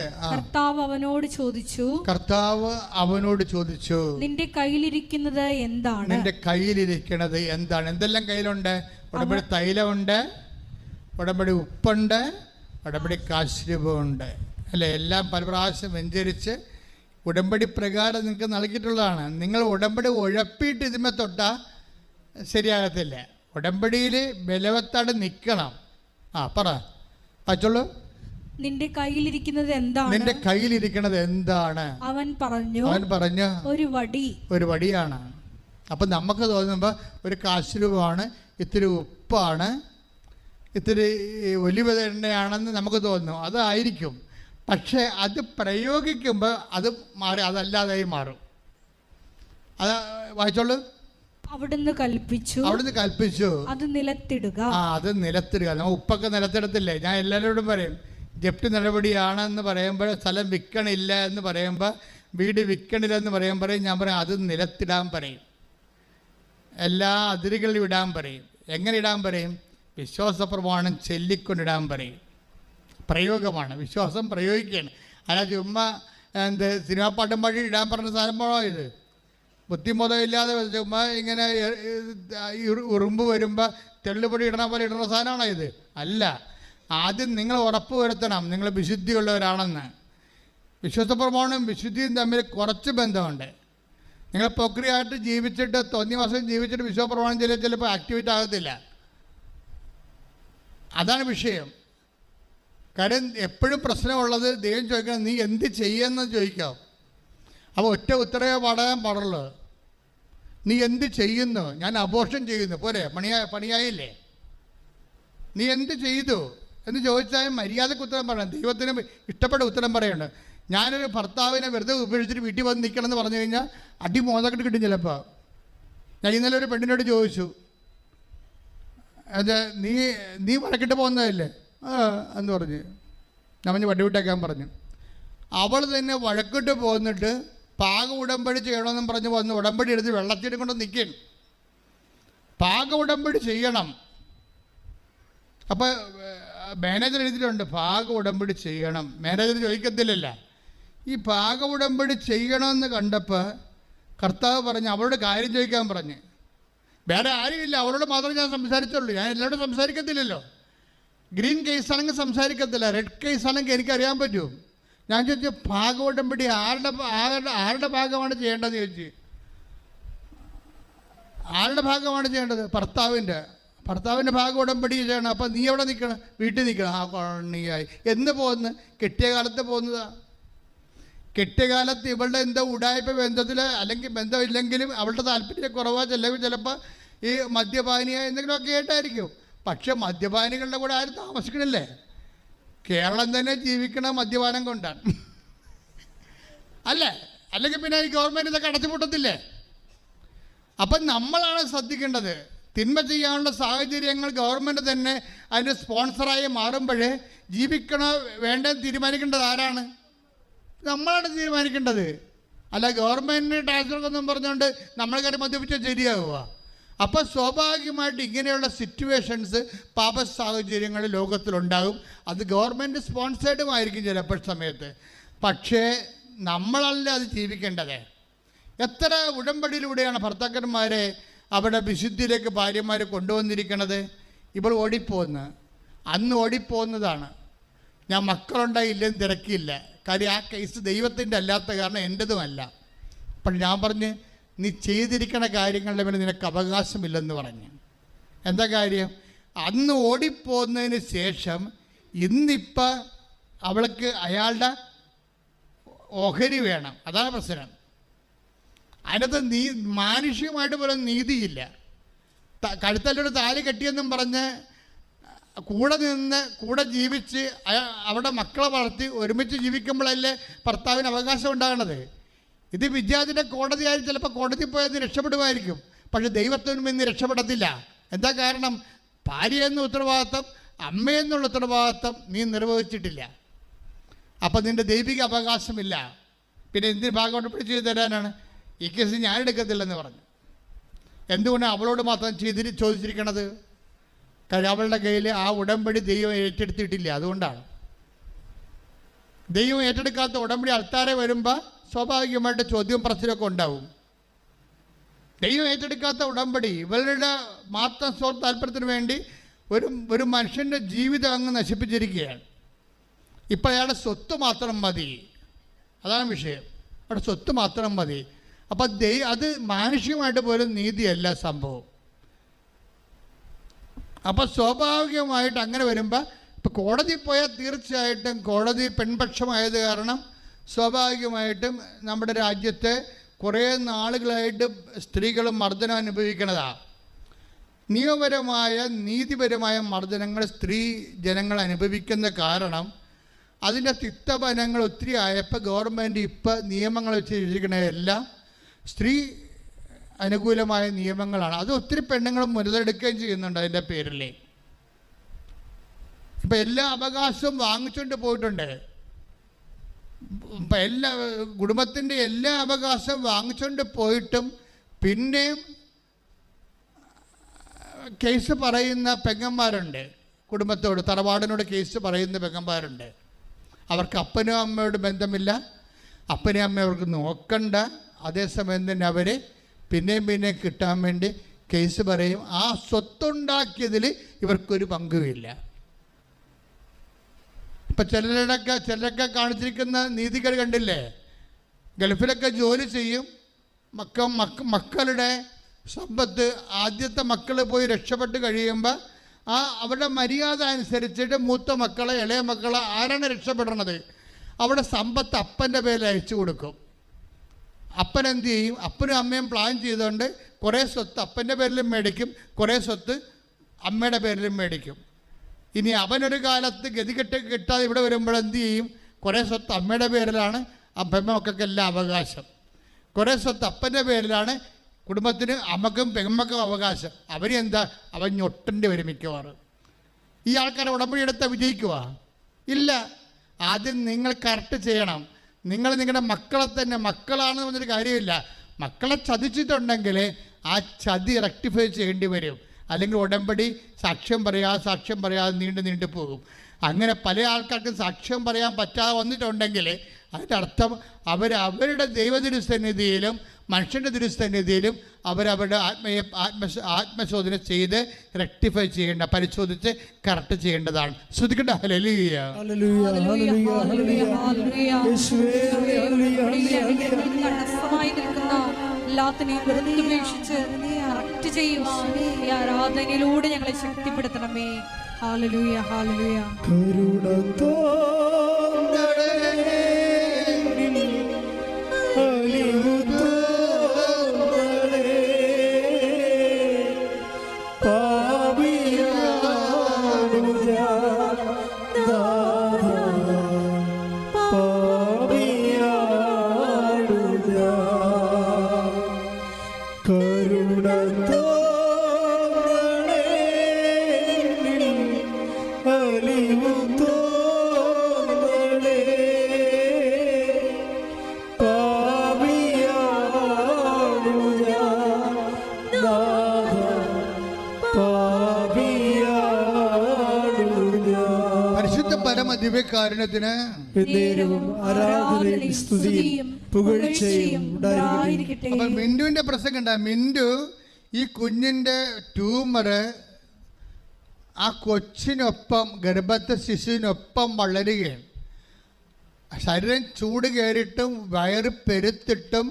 കർത്താവ് അവനോട് ചോദിച്ചു, നിന്റെ കയ്യിലിരിക്കുന്നത് എന്താണ്? എന്തെല്ലാം കയ്യിലുണ്ട്? ഉടമ്പടി തൈലമുണ്ട്, ഉടമ്പടി ഉപ്പുണ്ട്, ഉടമ്പടി കാശ്രൂപമുണ്ട്, അല്ലേ? എല്ലാം പല പ്രാവശ്യം വെഞ്ചരിച്ച് ഉടമ്പടി പ്രകാരം നിങ്ങൾക്ക് നൽകിയിട്ടുള്ളതാണ്. നിങ്ങൾ ഉടമ്പടി ഉഴപ്പിയിട്ട് ഇതിന്മേ തൊട്ടാൽ ശരിയാകത്തില്ല. ഉടമ്പടിയിൽ ബലവത്താട് നിൽക്കണം. പറ പറ്റുള്ളൂ. നിന്റെ കയ്യിലിരിക്കുന്നത് എന്താണ്? അവൻ പറഞ്ഞു ഒരു വടിയാണ്. അപ്പം നമുക്ക് തോന്നുമ്പോൾ ഒരു കാശ്രൂപമാണ്, ഇത്തിരി ഉപ്പാണ്, ഇത്തിരി ഒലിവ് എണ്ണയാണെന്ന് നമുക്ക് തോന്നും. അതായിരിക്കും. പക്ഷേ അത് പ്രയോഗിക്കുമ്പോൾ അത് മാറി, അതല്ലാതായി മാറും. അത് വായിച്ചോളൂ. അവിടുന്ന് കൽപ്പിച്ചു അത് നിലത്തിടുക. അത് നിലത്തിടുക. നമ്മൾ ഉപ്പൊക്കെ നിലത്തിടത്തില്ലേ? ഞാൻ എല്ലാവരോടും പറയും, ജപ്തി നടപടിയാണെന്ന് പറയുമ്പോൾ, സ്ഥലം വിൽക്കണില്ല എന്ന് പറയുമ്പോൾ, വീട് വിൽക്കണില്ല എന്ന് പറയുമ്പോൾ ഞാൻ പറയും അത് നിലത്തിടാൻ പറയും, എല്ലാ അതിരുകളിലും ഇടാൻ പറയും. എങ്ങനെ ഇടാൻ പറയും? വിശ്വാസ പ്രമാണം ചൊല്ലിക്കൊണ്ടിടാൻ പറയും. പ്രയോഗമാണ്, വിശ്വാസം പ്രയോഗിക്കുകയാണ്. അല്ല ചുമ്മാ സിനിമാ പാട്ടും പാടി ഇടാൻ പറഞ്ഞ സാധനമാണോ ഇത്? ബുദ്ധിബോധമില്ലാതെ ചുമ്മാ ഇങ്ങനെ ഉറുമ്പ് വരുമ്പോൾ തെള്ളുപൊടി ഇടണ പോലെ ഇടുന്ന സാധനമാണോ ഇത്? അല്ല. ആദ്യം നിങ്ങൾ ഉറപ്പ് വരുത്തണം നിങ്ങൾ വിശുദ്ധിയുള്ളവരാണെന്ന്. വിശ്വാസ പ്രമാണവും വിശുദ്ധിയും തമ്മിൽ കുറച്ച് ബന്ധമുണ്ട്. നിങ്ങൾ പ്രക്രിയയായിട്ട് ജീവിച്ചിട്ട് 9 മാസം ജീവിച്ചിട്ട് വിശ്വാസ പ്രമാണം ചിലപ്പോൾ ആക്ടിവേറ്റ് ആകത്തില്ല. അതാണ് വിഷയം. കാര്യം എപ്പോഴും പ്രശ്നമുള്ളത് ദൈവം ചോദിക്കണം, നീ എന്ത് ചെയ്യുമെന്ന് ചോദിക്കാം. അപ്പോൾ ഒറ്റ ഉത്തരവേ പറയാൻ പാടുള്ളൂ. നീ എന്ത് ചെയ്യുന്നു? ഞാൻ അബോർഷൻ ചെയ്യുന്നു. പോരെ, പണിയായില്ലേ? നീ എന്ത് ചെയ്തു എന്ന് ചോദിച്ചാൽ മര്യാദക്ക് ഉത്തരം പറയണം. ദൈവത്തിന് ഇഷ്ടപ്പെട്ട ഉത്തരം പറയണം. ഞാനൊരു ഭർത്താവിനെ വെറുതെ ഉപേക്ഷിച്ചിട്ട് വീട്ടിൽ വന്ന് നിൽക്കണം എന്ന് പറഞ്ഞു കഴിഞ്ഞാൽ അടിമോദക്കിട്ട് കിട്ടും ചിലപ്പോൾ. ഞാൻ ഇന്നലെ ഒരു പെണ്ണിനോട് ചോദിച്ചു, അത് നീ വഴക്കിട്ട് പോകുന്നതല്ലേ എന്ന് പറഞ്ഞ് നമ്മൾ വടിവിട്ടേക്കാൻ പറഞ്ഞു. അവൾ തന്നെ വഴക്കിട്ട് പോന്നിട്ട് പാക ഉടമ്പടി ചെയ്യണമെന്നും പറഞ്ഞ് വന്ന് ഉടമ്പടി എടുത്ത് വെള്ളത്തിനും കൊണ്ട് നിൽക്കണം. പാക ഉടമ്പടി ചെയ്യണം. അപ്പോൾ മാനേജർ എഴുതിയിട്ടുണ്ട് പാക ഉടമ്പടി ചെയ്യണം. മാനേജർ ചോദിക്കത്തില്ലല്ല. ഈ പാക ഉടമ്പടി ചെയ്യണമെന്ന് കണ്ടപ്പോൾ കർത്താവ് പറഞ്ഞ് അവളോട് കാര്യം ചോദിക്കാൻ പറഞ്ഞ്. വേറെ ആരുമില്ല, അവളോട് മാത്രമേ ഞാൻ സംസാരിച്ചുള്ളൂ. ഞാൻ എല്ലാവരോടും സംസാരിക്കത്തില്ലല്ലോ. ഗ്രീൻ കേസാണെങ്കിൽ സംസാരിക്കത്തില്ല, റെഡ് കേസാണെങ്കിൽ എനിക്കറിയാൻ പറ്റും. ഞാൻ ചോദിച്ചു പാക ഉടമ്പടി ആരുടെ ഭാഗമാണ് ചെയ്യേണ്ടതെന്ന് ചോദിച്ചു. ആരുടെ ഭാഗമാണ് ചെയ്യേണ്ടത്? ഭർത്താവിൻ്റെ ഭാഗം ഉടമ്പടി ചെയ്യണം. അപ്പം നീ എവിടെ നിൽക്കണം? വീട്ടിൽ നിൽക്കണം. നീയായി എന്ന് പോകുന്നു? കെട്ടിയ കാലത്ത് പോകുന്നതാ. കെട്ടിയകാലത്ത് ഇവളുടെ എന്തോ ഉടായ്പ ബന്ധത്തിൽ അല്ലെങ്കിൽ ബന്ധമില്ലെങ്കിലും അവളുടെ താല്പര്യക്കുറവാ, ചിലപ്പോൾ ഈ മദ്യപാനിയ എന്തെങ്കിലുമൊക്കെ ആയിട്ടായിരിക്കും. പക്ഷെ മദ്യപാനികളുടെ കൂടെ ആരും താമസിക്കണില്ലേ? കേരളം തന്നെ ജീവിക്കണ മദ്യപാനം കൊണ്ടാണ് അല്ലേ? അല്ലെങ്കിൽ പിന്നെ ഈ ഗവൺമെൻറ് ഇതൊക്കെ അടച്ചുപൂട്ടത്തില്ലേ? അപ്പം നമ്മളാണ് ശ്രദ്ധിക്കേണ്ടത്. തിന്മ ചെയ്യാനുള്ള സാഹചര്യങ്ങൾ ഗവൺമെൻറ് തന്നെ അതിൻ്റെ സ്പോൺസറായി മാറുമ്പോൾ ജീവിക്കണോ വേണ്ടെന്ന് തീരുമാനിക്കേണ്ടത് ആരാണ്? നമ്മളാണ് തീരുമാനിക്കേണ്ടത്. അല്ല ഗവൺമെൻറ്റിന് ടാക്സ് കൊടുക്കൊന്നും പറഞ്ഞുകൊണ്ട് നമ്മൾ കാര്യം മദ്യപിച്ചാൽ ശരിയാവുക. അപ്പോൾ സ്വാഭാവികമായിട്ട് ഇങ്ങനെയുള്ള സിറ്റുവേഷൻസ് പാപ സാഹചര്യങ്ങൾ ലോകത്തിലുണ്ടാകും. അത് ഗവൺമെൻറ് സ്പോൺസേർഡുമായിരിക്കും ചിലപ്പോൾ സമയത്ത്. പക്ഷേ നമ്മളല്ല അത് ജീവിക്കേണ്ടത്. എത്ര ഉടമ്പടിയിലൂടെയാണ് ഭർത്താക്കന്മാരെ അവിടെ വിശുദ്ധിയിലേക്ക് ഭാര്യമാർ കൊണ്ടുവന്നിരിക്കുന്നത്. ഇപ്പോൾ ഓടിപ്പോകുന്ന അന്ന് ഓടിപ്പോകുന്നതാണ്. ഞാൻ മക്കളുണ്ടായില്ലെന്ന് തിരക്കിയില്ല. കാര്യം ആ കേസ് ദൈവത്തിൻ്റെ അല്ലാത്ത കാരണം എൻ്റെതുമല്ല. അപ്പോൾ ഞാൻ പറഞ്ഞ് നീ ചെയ്തിരിക്കുന്ന കാര്യങ്ങളുടെ മേലെ നിനക്ക് അവകാശമില്ലെന്ന് പറഞ്ഞു. എന്താ കാര്യം? അന്ന് ഓടിപ്പോകുന്നതിന് ശേഷം ഇന്നിപ്പോൾ അവൾക്ക് അയാളുടെ ഓഹരി വേണം. അതാണ് പ്രശ്നം. അതിനകത്ത് മാനുഷികമായിട്ട് പോലും നീതിയില്ല. കഴുത്തല്ലൊരു താലി കെട്ടിയെന്നും പറഞ്ഞ് കൂടെ നിന്ന് കൂടെ ജീവിച്ച് അവിടെ മക്കളെ വളർത്തി ഒരുമിച്ച് ജീവിക്കുമ്പോഴല്ലേ ഭർത്താവിന് അവകാശം ഉണ്ടാകണത്. ഇത് വിദ്യാർത്ഥിയുടെ കോടതിയായി ചിലപ്പോൾ കോടതി പോയത് രക്ഷപ്പെടുമായിരിക്കും. പക്ഷെ ദൈവത്തിനും ഇന്ന് രക്ഷപ്പെടത്തില്ല. എന്താ കാരണം? ഭാര്യയെന്ന ഉത്തരവാദിത്തം അമ്മയെന്നുള്ള ഉത്തരവാദിത്തം നീ നിർവഹിച്ചിട്ടില്ല. അപ്പം നിൻ്റെ ദൈവിക അവകാശമില്ല. പിന്നെ എന്തിന് ഭാഗം പിടിച്ച് തരാനാണ്? ഈ കേസ് ഞാൻ എടുക്കത്തില്ലെന്ന് പറഞ്ഞു. എന്തുകൊണ്ടാണ് അവളോട് മാത്രം ചോദിച്ചിരിക്കണത്? കാര്യം അവളുടെ കയ്യിൽ ആ ഉടമ്പടി ദൈവം ഏറ്റെടുത്തിട്ടില്ല. അതുകൊണ്ടാണ്. ദൈവം ഏറ്റെടുക്കാത്ത ഉടമ്പടി അൾത്താരെ വരുമ്പോൾ സ്വാഭാവികമായിട്ട് ചോദ്യവും പ്രശ്നമൊക്കെ ഉണ്ടാവും. ദൈവം ഏറ്റെടുക്കാത്ത ഉടമ്പടി ഇവരുടെ മാത്രം താല്പര്യത്തിന് വേണ്ടി ഒരു മനുഷ്യൻ്റെ ജീവിതം അങ്ങ് നശിപ്പിച്ചിരിക്കുകയാണ്. ഇപ്പോൾ അയാളുടെ സ്വത്ത് മാത്രം മതി. അതാണ് വിഷയം. അവിടെ സ്വത്ത് മാത്രം മതി. അപ്പം അത് മാനുഷികമായിട്ട് പോലും നീതിയല്ല സംഭവം. അപ്പോൾ സ്വാഭാവികമായിട്ട് അങ്ങനെ വരുമ്പോൾ ഇപ്പോൾ കോടതി പോയാൽ തീർച്ചയായിട്ടും കോടതി പെൺപക്ഷമായത് കാരണം സ്വാഭാവികമായിട്ടും നമ്മുടെ രാജ്യത്തെ കുറേ നാളുകളായിട്ട് സ്ത്രീകൾ മർദ്ദനം അനുഭവിക്കുന്നതാണ്. നിയമപരമായ നീതിപരമായ മർദ്ദനങ്ങൾ സ്ത്രീ ജനങ്ങൾ അനുഭവിക്കുന്ന കാരണം അതിൻ്റെ തിക്തഫലങ്ങൾ ഒത്തിരി ആയപ്പോൾ ഗവൺമെൻറ് ഇപ്പോൾ നിയമങ്ങൾ വെച്ചിരിക്കുന്നതെല്ലാം സ്ത്രീ അനുകൂലമായ നിയമങ്ങളാണ്. അത് ഒത്തിരി പെണ്ണുങ്ങൾ മുതലെടുക്കുകയും ചെയ്യുന്നുണ്ട് അതിൻ്റെ പേരിൽ. ഇപ്പം എല്ലാ അവകാശവും വാങ്ങിച്ചുകൊണ്ട് പോയിട്ടുണ്ട്. ഇപ്പം എല്ലാ കുടുംബത്തിൻ്റെ എല്ലാ അവകാശവും വാങ്ങിച്ചുകൊണ്ട് പോയിട്ടും പിന്നെയും കേസ് പറയുന്ന പെങ്ങന്മാരുണ്ട്. കുടുംബത്തോട് തറവാടിനോട് കേസ് പറയുന്ന പെങ്ങന്മാരുണ്ട്. അവർക്ക് അപ്പനും അമ്മയോട് ബന്ധമില്ല, അപ്പനും അമ്മയും അവർക്ക് നോക്കണ്ട. അതേസമയം തന്നെ അവർ പിന്നെയും കിട്ടാൻ വേണ്ടി കേസ് പറയും. ആ സ്വത്തുണ്ടാക്കിയതിൽ ഇവർക്കൊരു പങ്കുമില്ല. ഇപ്പം ചിലരൊക്കെ കാണിച്ചിരിക്കുന്ന നീതികൾ കണ്ടില്ലേ? ഗൾഫിലൊക്കെ ജോലി ചെയ്യും, മക്കളുടെ സമ്പത്ത് ആദ്യത്തെ മക്കൾ പോയി രക്ഷപ്പെട്ട് കഴിയുമ്പോൾ അവരുടെ മര്യാദ അനുസരിച്ചിട്ട് മൂത്ത മക്കളെ ഇളയ മക്കളെ ആരാണ് രക്ഷപ്പെടണത് അവിടെ സമ്പത്ത് അപ്പൻ്റെ പേരിൽ അയച്ചു കൊടുക്കും. അപ്പൻ എന്ത് ചെയ്യും? അപ്പനും അമ്മയും പ്ലാൻ ചെയ്തുകൊണ്ട് കുറേ സ്വത്ത് അപ്പൻ്റെ പേരിലും മേടിക്കും, കുറേ സ്വത്ത് അമ്മയുടെ പേരിലും മേടിക്കും. ഇനി അവനൊരു കാലത്ത് ഗതികെട്ട് കിട്ടാതെ ഇവിടെ വരുമ്പോൾ എന്ത് ചെയ്യും? കുറേ സ്വത്ത് അമ്മയുടെ പേരിലാണ് അപ്പമ്മ മക്കൾക്ക് എല്ലാം അവകാശം, കുറേ സ്വത്ത് അപ്പൻ്റെ പേരിലാണ് കുടുംബത്തിന് അമ്മക്കും പെമ്മക്കും അവകാശം. അവരെന്താ? അവൻ ഞൊട്ടേണ്ടി വരും മിക്കവാറും. ഈ ആൾക്കാരെ ഉടമ്പടി എടുത്താൽ വിജയിക്കുക ഇല്ല. ആദ്യം നിങ്ങൾ കറക്റ്റ് ചെയ്യണം. നിങ്ങൾ നിങ്ങളുടെ മക്കളെ തന്നെ മക്കളാണെന്ന് പറഞ്ഞൊരു കാര്യമില്ല. മക്കളെ ചതിച്ചിട്ടുണ്ടെങ്കിൽ ആ ചതി റെക്ടിഫൈ ചെയ്യേണ്ടി വരും. അല്ലെങ്കിൽ ഉടമ്പടി സാക്ഷ്യം പറയാതെ നീണ്ടു പോകും. അങ്ങനെ പല ആൾക്കാർക്കും സാക്ഷ്യം പറയാൻ പറ്റാതെ വന്നിട്ടുണ്ടെങ്കിൽ അതിൻ്റെ അർത്ഥം അവരുടെ ദൈവതിരുസന്നിധിയിലും മനുഷ്യൻ്റെ തിരുസന്നിധിയിലും അവരവരുടെ ആത്മശോധന ചെയ്ത് റെക്ടിഫൈ ചെയ്യേണ്ട, പരിശോധിച്ച് കറക്റ്റ് ചെയ്യേണ്ടതാണ്. ശ്രദ്ധിക്കട്ടെ. ഹല്ലേലൂയ, എല്ലാത്തിനെയും വെറുത്തുപേക്ഷിച്ച് കറക്റ്റ് ചെയ്യുവാൻ ഈ ആരാധനയിലൂടെ ഞങ്ങളെ ശക്തിപ്പെടുത്തണമേ. Hallelujah, hallelujah. അലിവു ദിവ്യകാരുണ്യത്തിന് നേരവും ആരാധനയും സ്തുതിയും പുകഴ്ചയും ഉണ്ടായിരിക്കട്ടെ. അപ്പൊ മിന്റുവിന്റെ പ്രസംഗം ഉണ്ടാ. മിന്റു ഈ കുഞ്ഞിന്റെ ട്യൂമർ ആ കൊച്ചിനൊപ്പം, ഗർഭത്തെ ശിശുവിനൊപ്പം വളരുകയാണ്. ശരീരം ചൂട് കയറിയിട്ടും വയറ് പെരുത്തിട്ടും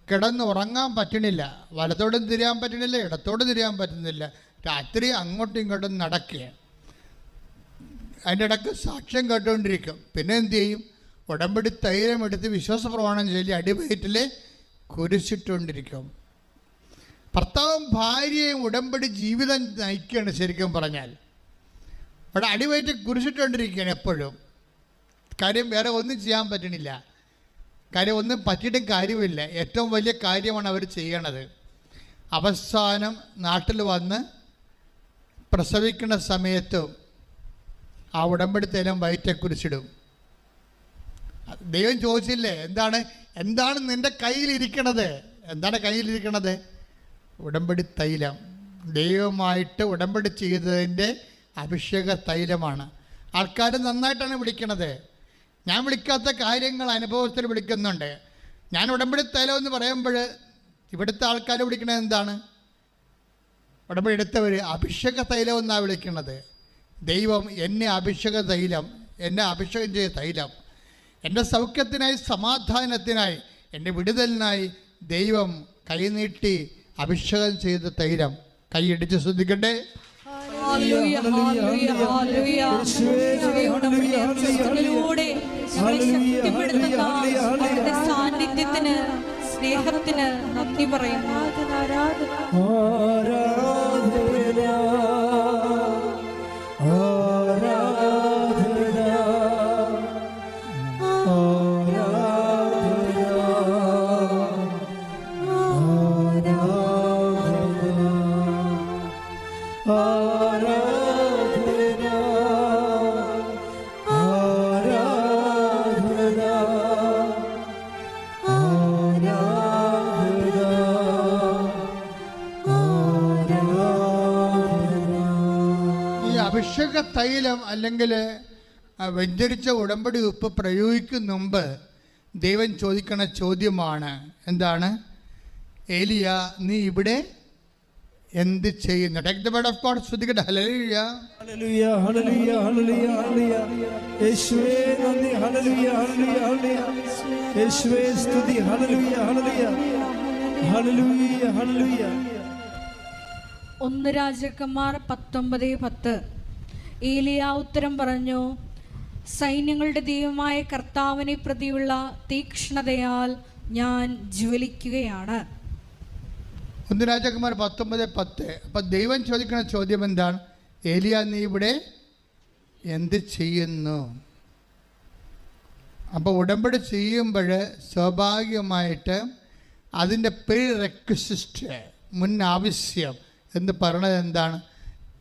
കിടന്നുറങ്ങാൻ പറ്റണില്ല. വലത്തോടും തിരിയാൻ പറ്റണില്ല, ഇടത്തോടും തിരിയാൻ പറ്റുന്നില്ല. രാത്രി അങ്ങോട്ടും ഇങ്ങോട്ടും നടക്കുകയാണ്. അതിൻ്റെ ഇടയ്ക്ക് സാക്ഷ്യം കേട്ടുകൊണ്ടിരിക്കും. പിന്നെ എന്ത് ചെയ്യും? ഉടമ്പടി തൈലം എടുത്ത് വിശ്വാസ പ്രമാണം ചൊല്ലി അടിവയറ്റിൽ കുരിശിട്ടുകൊണ്ടിരിക്കും. ഭർത്താവും ഭാര്യയും ഉടമ്പടി ജീവിതം നയിക്കുകയാണ്. ശരിക്കും പറഞ്ഞാൽ അവിടെ അടിവയറ്റിൽ കുരിശിട്ടുകൊണ്ടിരിക്കുകയാണ് എപ്പോഴും. കാര്യം വേറെ ഒന്നും ചെയ്യാൻ പറ്റണില്ല. കാര്യം ഒന്നും പറ്റിയിട്ടും കാര്യമില്ല. ഏറ്റവും വലിയ കാര്യമാണ് അവർ ചെയ്യണത്. അവസാനം നാട്ടിൽ വന്ന് പ്രസവിക്കുന്ന സമയത്തും ആ ഉടമ്പടി തൈലം വയറ്റെ കുരിശിടും. ദൈവം ചോദിച്ചില്ലേ, എന്താണ് നിൻ്റെ കയ്യിലിരിക്കണത്? എന്താണ് കയ്യിലിരിക്കണത്? ഉടമ്പടി തൈലം. ദൈവമായിട്ട് ഉടമ്പടി ചെയ്തതിൻ്റെ അഭിഷേക തൈലമാണ്. ആൾക്കാർ നന്നായിട്ടാണ് വിളിക്കണത്. ഞാൻ വിളിക്കാത്ത കാര്യങ്ങൾ അനുഭവത്തിൽ വിളിക്കുന്നുണ്ട്. ഞാൻ ഉടമ്പടി തൈലം എന്ന് പറയുമ്പോൾ ഇവിടുത്തെ ആൾക്കാർ വിളിക്കണത് എന്താണ്? ഉടമ്പടി എടുത്തവർ അഭിഷേക തൈലം എന്നാണ് വിളിക്കുന്നത്. ദൈവം എന്നെ അഭിഷേക തൈലം, എന്നെ അഭിഷേകം ചെയ്ത തൈലം, എൻ്റെ സൗഖ്യത്തിനായി, സമാധാനത്തിനായി, എൻ്റെ വിടുതലിനായി ദൈവം കൈനീട്ടി അഭിഷേകം ചെയ്ത തൈലം. കൈയടിച്ച് ശ്രദ്ധിക്കട്ടെ. സാന്നിധ്യത്തിന്, സ്നേഹത്തിന് നന്ദി പറയുന്നു. അഭിഷേക തൈലം അല്ലെങ്കിൽ വെഞ്ചരിച്ച ഉടമ്പടി ഉപ്പ് പ്രയോഗിക്കും മുമ്പ് ദൈവം ചോദിക്കുന്ന ചോദ്യമാണ്, എന്താണ്? ഏലിയ, നീ ഇവിടെ എന്ത് ചെയ്യുന്നു? Take the word of God. ശ്രദ്ധിക്കട്ടെ. ഹല്ലേലൂയ, ഹല്ലേലൂയ, ഹല്ലേലൂയ, ഹല്ലേലൂയ, ഹല്ലേലൂയ. യേശുവേ നന്ദി. ഹല്ലേലൂയ, ഹല്ലേലൂയ, ഹല്ലേലൂയ. യേശുവേ സ്തുതി. ഹല്ലേലൂയ, ഹല്ലേലൂയ, ഹല്ലേലൂയ, ഹല്ലേലൂയ. 1 രാജാക്കന്മാർ 19:10. ഏലിയ ഉത്തരം പറഞ്ഞു, സൈന്യങ്ങളുടെ ദൈവമായ കർത്താവിനെ പ്രതിയുള്ള തീക്ഷ്ണതയാൽ ഞാൻ ജ്വലിക്കുകയാണ്. 1 രാജാക്കന്മാർ 19:10. അപ്പം ദൈവം ചോദിക്കുന്ന ചോദ്യം എന്താണ്? ഏലിയ, നീ ഇവിടെ എന്ത് ചെയ്യുന്നു? അപ്പോൾ ഉടമ്പടി ചെയ്യുമ്പോൾ സ്വാഭാവികമായിട്ട് അതിൻ്റെ പ്രീ റെക്വിസിറ്റ്, മുൻ ആവശ്യം എന്ന് പറയുന്നത് എന്താണ്?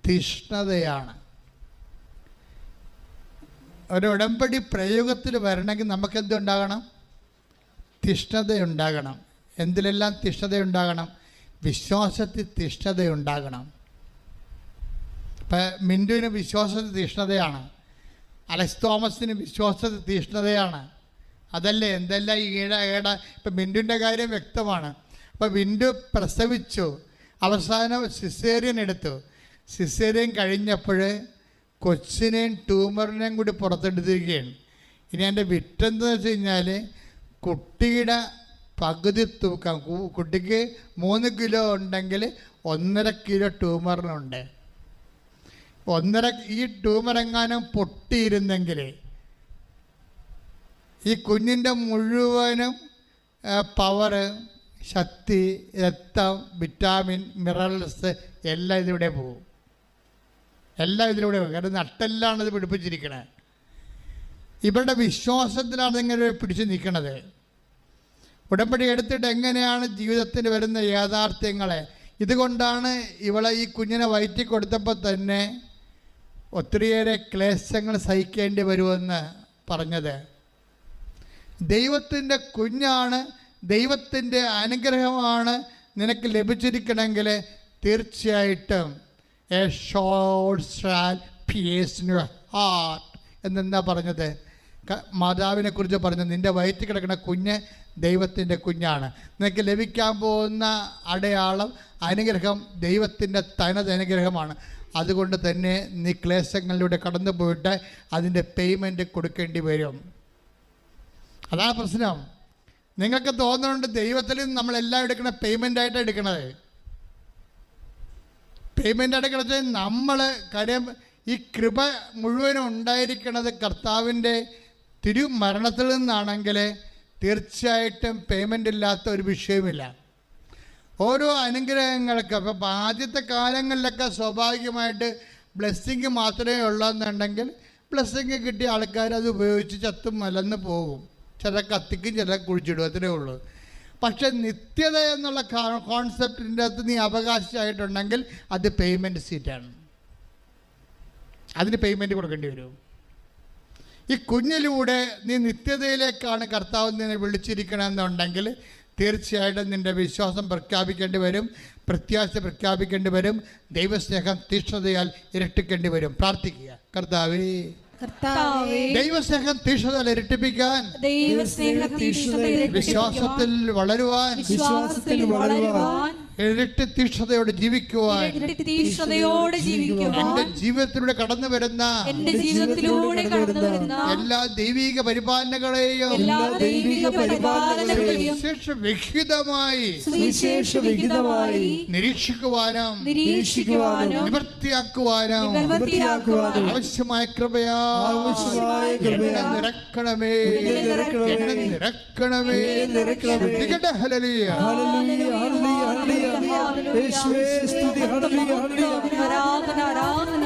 തീഷ്ണതയാണ്. ഒരു ഉടമ്പടി പ്രയോഗത്തിൽ വരണമെങ്കിൽ നമുക്കെന്തുണ്ടാകണം? തീഷ്ണതയുണ്ടാകണം. എന്തിലെല്ലാം തീഷ്ണതയുണ്ടാകണം? വിശ്വാസത്തിൽ തീഷ്ണതയുണ്ടാകണം. ഇപ്പം മിന്റുവിന് വിശ്വാസത്തിൽ തീഷ്ണതയാണ്, അലക്സ് തോമസിന് വിശ്വാസത്തിൽ തീഷ്ണതയാണ്. അതല്ലേ എന്തെല്ലാം ഈട ഇപ്പം മിന്റുവിൻ്റെ കാര്യം വ്യക്തമാണ്. അപ്പം മിന്റു പ്രസവിച്ചു, അവസാനം സിസേറിയൻ എടുത്തു. സിസേറിയൻ കഴിഞ്ഞപ്പോൾ കൊച്ചിനെയും ട്യൂമറിനെയും കൂടി പുറത്തെടുത്തിരിക്കുകയാണ്. ഇനി എൻ്റെ വിറ്റെന്ന് വെച്ച് കഴിഞ്ഞാൽ കുട്ടിയുടെ പകുതി തൂക്കം, കുട്ടിക്ക് 3 കിലോ ഉണ്ടെങ്കിൽ 1.5 കിലോ ട്യൂമറിനുണ്ട്. ഈ ട്യൂമറെങ്ങാനും പൊട്ടിയിരുന്നെങ്കിൽ ഈ കുഞ്ഞിൻ്റെ മുഴുവനും പവറ്, ശക്തി, രക്തം, വിറ്റാമിൻ, മിനറൽസ് എല്ലാം ഇതിലൂടെ പോകും. എല്ലാം ഇതിലൂടെ പോകും. കാരണം നട്ടെല്ലാം ഇത് പിടിപ്പിച്ചിരിക്കണേ. ഇവരുടെ വിശ്വാസത്തിലാണ് ഇങ്ങനെ പിടിച്ചു നിൽക്കണത്. ഉടമ്പടി എടുത്തിട്ട് എങ്ങനെയാണ് ജീവിതത്തിൽ വരുന്ന യാഥാർത്ഥ്യങ്ങളെ, ഇതുകൊണ്ടാണ് ഇവളെ ഈ കുഞ്ഞിനെ വയറ്റി കൊടുത്തപ്പോൾ തന്നെ ഒത്തിരിയേറെ ക്ലേശങ്ങൾ സഹിക്കേണ്ടി വരുമെന്ന് പറഞ്ഞത്. ദൈവത്തിൻ്റെ കുഞ്ഞാണ്, ദൈവത്തിൻ്റെ അനുഗ്രഹമാണ് നിനക്ക് ലഭിച്ചിരിക്കണമെങ്കിൽ തീർച്ചയായിട്ടും a sword shall pierce in your heart എന്നെന്താ പറഞ്ഞത്? മാതാവിനെ കുറിച്ച് പറഞ്ഞത്, നിൻ്റെ വയറ്റിൽ കിടക്കുന്ന കുഞ്ഞ് ദൈവത്തിൻ്റെ കുഞ്ഞാണ്. നിനക്ക് ലഭിക്കാൻ പോകുന്ന അടയാളം, അനുഗ്രഹം ദൈവത്തിൻ്റെ തനത് അനുഗ്രഹമാണ്. അതുകൊണ്ട് തന്നെ നീ ക്ലേശങ്ങളിലൂടെ കടന്നു പോയിട്ട് അതിൻ്റെ പേയ്മെൻറ്റ് കൊടുക്കേണ്ടി വരും. അതാണ് പ്രശ്നം. നിങ്ങൾക്ക് തോന്നുന്നുണ്ട് ദൈവത്തിൽ നിന്ന് നമ്മളെല്ലാം എടുക്കണ പേയ്മെൻ്റായിട്ടാണ് എടുക്കണത്. പേയ്മെൻ്റായിട്ട് കിടച്ചാൽ നമ്മൾ കാര്യം ഈ കൃപ മുഴുവനും ഉണ്ടായിരിക്കണത് കർത്താവിൻ്റെ തിരുമരണത്തിൽ നിന്നാണെങ്കിൽ തീർച്ചയായിട്ടും പേയ്മെൻ്റ് ഇല്ലാത്ത ഒരു വിഷയമില്ല. ഓരോ അനുഗ്രഹങ്ങൾക്ക് അപ്പം ആദ്യത്തെ കാലങ്ങളിലൊക്കെ സ്വാഭാവികമായിട്ട് ബ്ലെസ്സിങ് മാത്രമേ ഉള്ളതെന്നുണ്ടെങ്കിൽ ബ്ലെസ്സിങ് കിട്ടിയ ആൾക്കാർ അത് ഉപയോഗിച്ച് ചത്തും മലന്ന് പോകും. ചില കത്തിക്കും, ചില കുഴിച്ചിടും, അത്രേ ഉള്ളൂ. പക്ഷെ നിത്യത എന്നുള്ള കോൺസെപ്റ്റിൻ്റെ അകത്ത് നീ അവകാശമായിട്ടുണ്ടെങ്കിൽ അത് പേയ്മെൻറ്റ് സീറ്റാണ്. അതിന് പേയ്മെൻറ്റ് കൊടുക്കേണ്ടി വരും. ഈ കുഞ്ഞിലൂടെ നീ നിത്യതയിലേക്കാണ് കർത്താവ് നിന്നെ വിളിച്ചിരിക്കണമെന്നുണ്ടെങ്കിൽ തീർച്ചയായിട്ടും നിൻ്റെ വിശ്വാസം പ്രഖ്യാപിക്കേണ്ടി വരും, പ്രത്യാശ പ്രഖ്യാപിക്കേണ്ടി വരും, ദൈവസ്നേഹം തീക്ഷ്ണതയാൽ ഇരട്ടിക്കേണ്ടി വരും. പ്രാർത്ഥിക്കുക, കർത്താവേ ദൈവസ്നേഹം തീക്ഷ്ണതയാൽ ഇരട്ടിപ്പിക്കാൻ, വിശ്വാസത്തിൽ വളരുവാൻ, ഇരട്ടി തീക്ഷ്ണതയോടെ ജീവിക്കുവാൻ, എന്റെ ജീവിതത്തിലൂടെ കടന്നു വരുന്ന എല്ലാ ദൈവിക പരിപാലനകളെയും വിഹിതമായി നിരീക്ഷിക്കുവാനും നിവർത്തിയാക്കുവാനും ആവശ്യമായ കൃപയാ നിറക്കണമേ, നിറക്കണമേ. ഹല്ലേലൂയ. ആരാധന ആരാധന.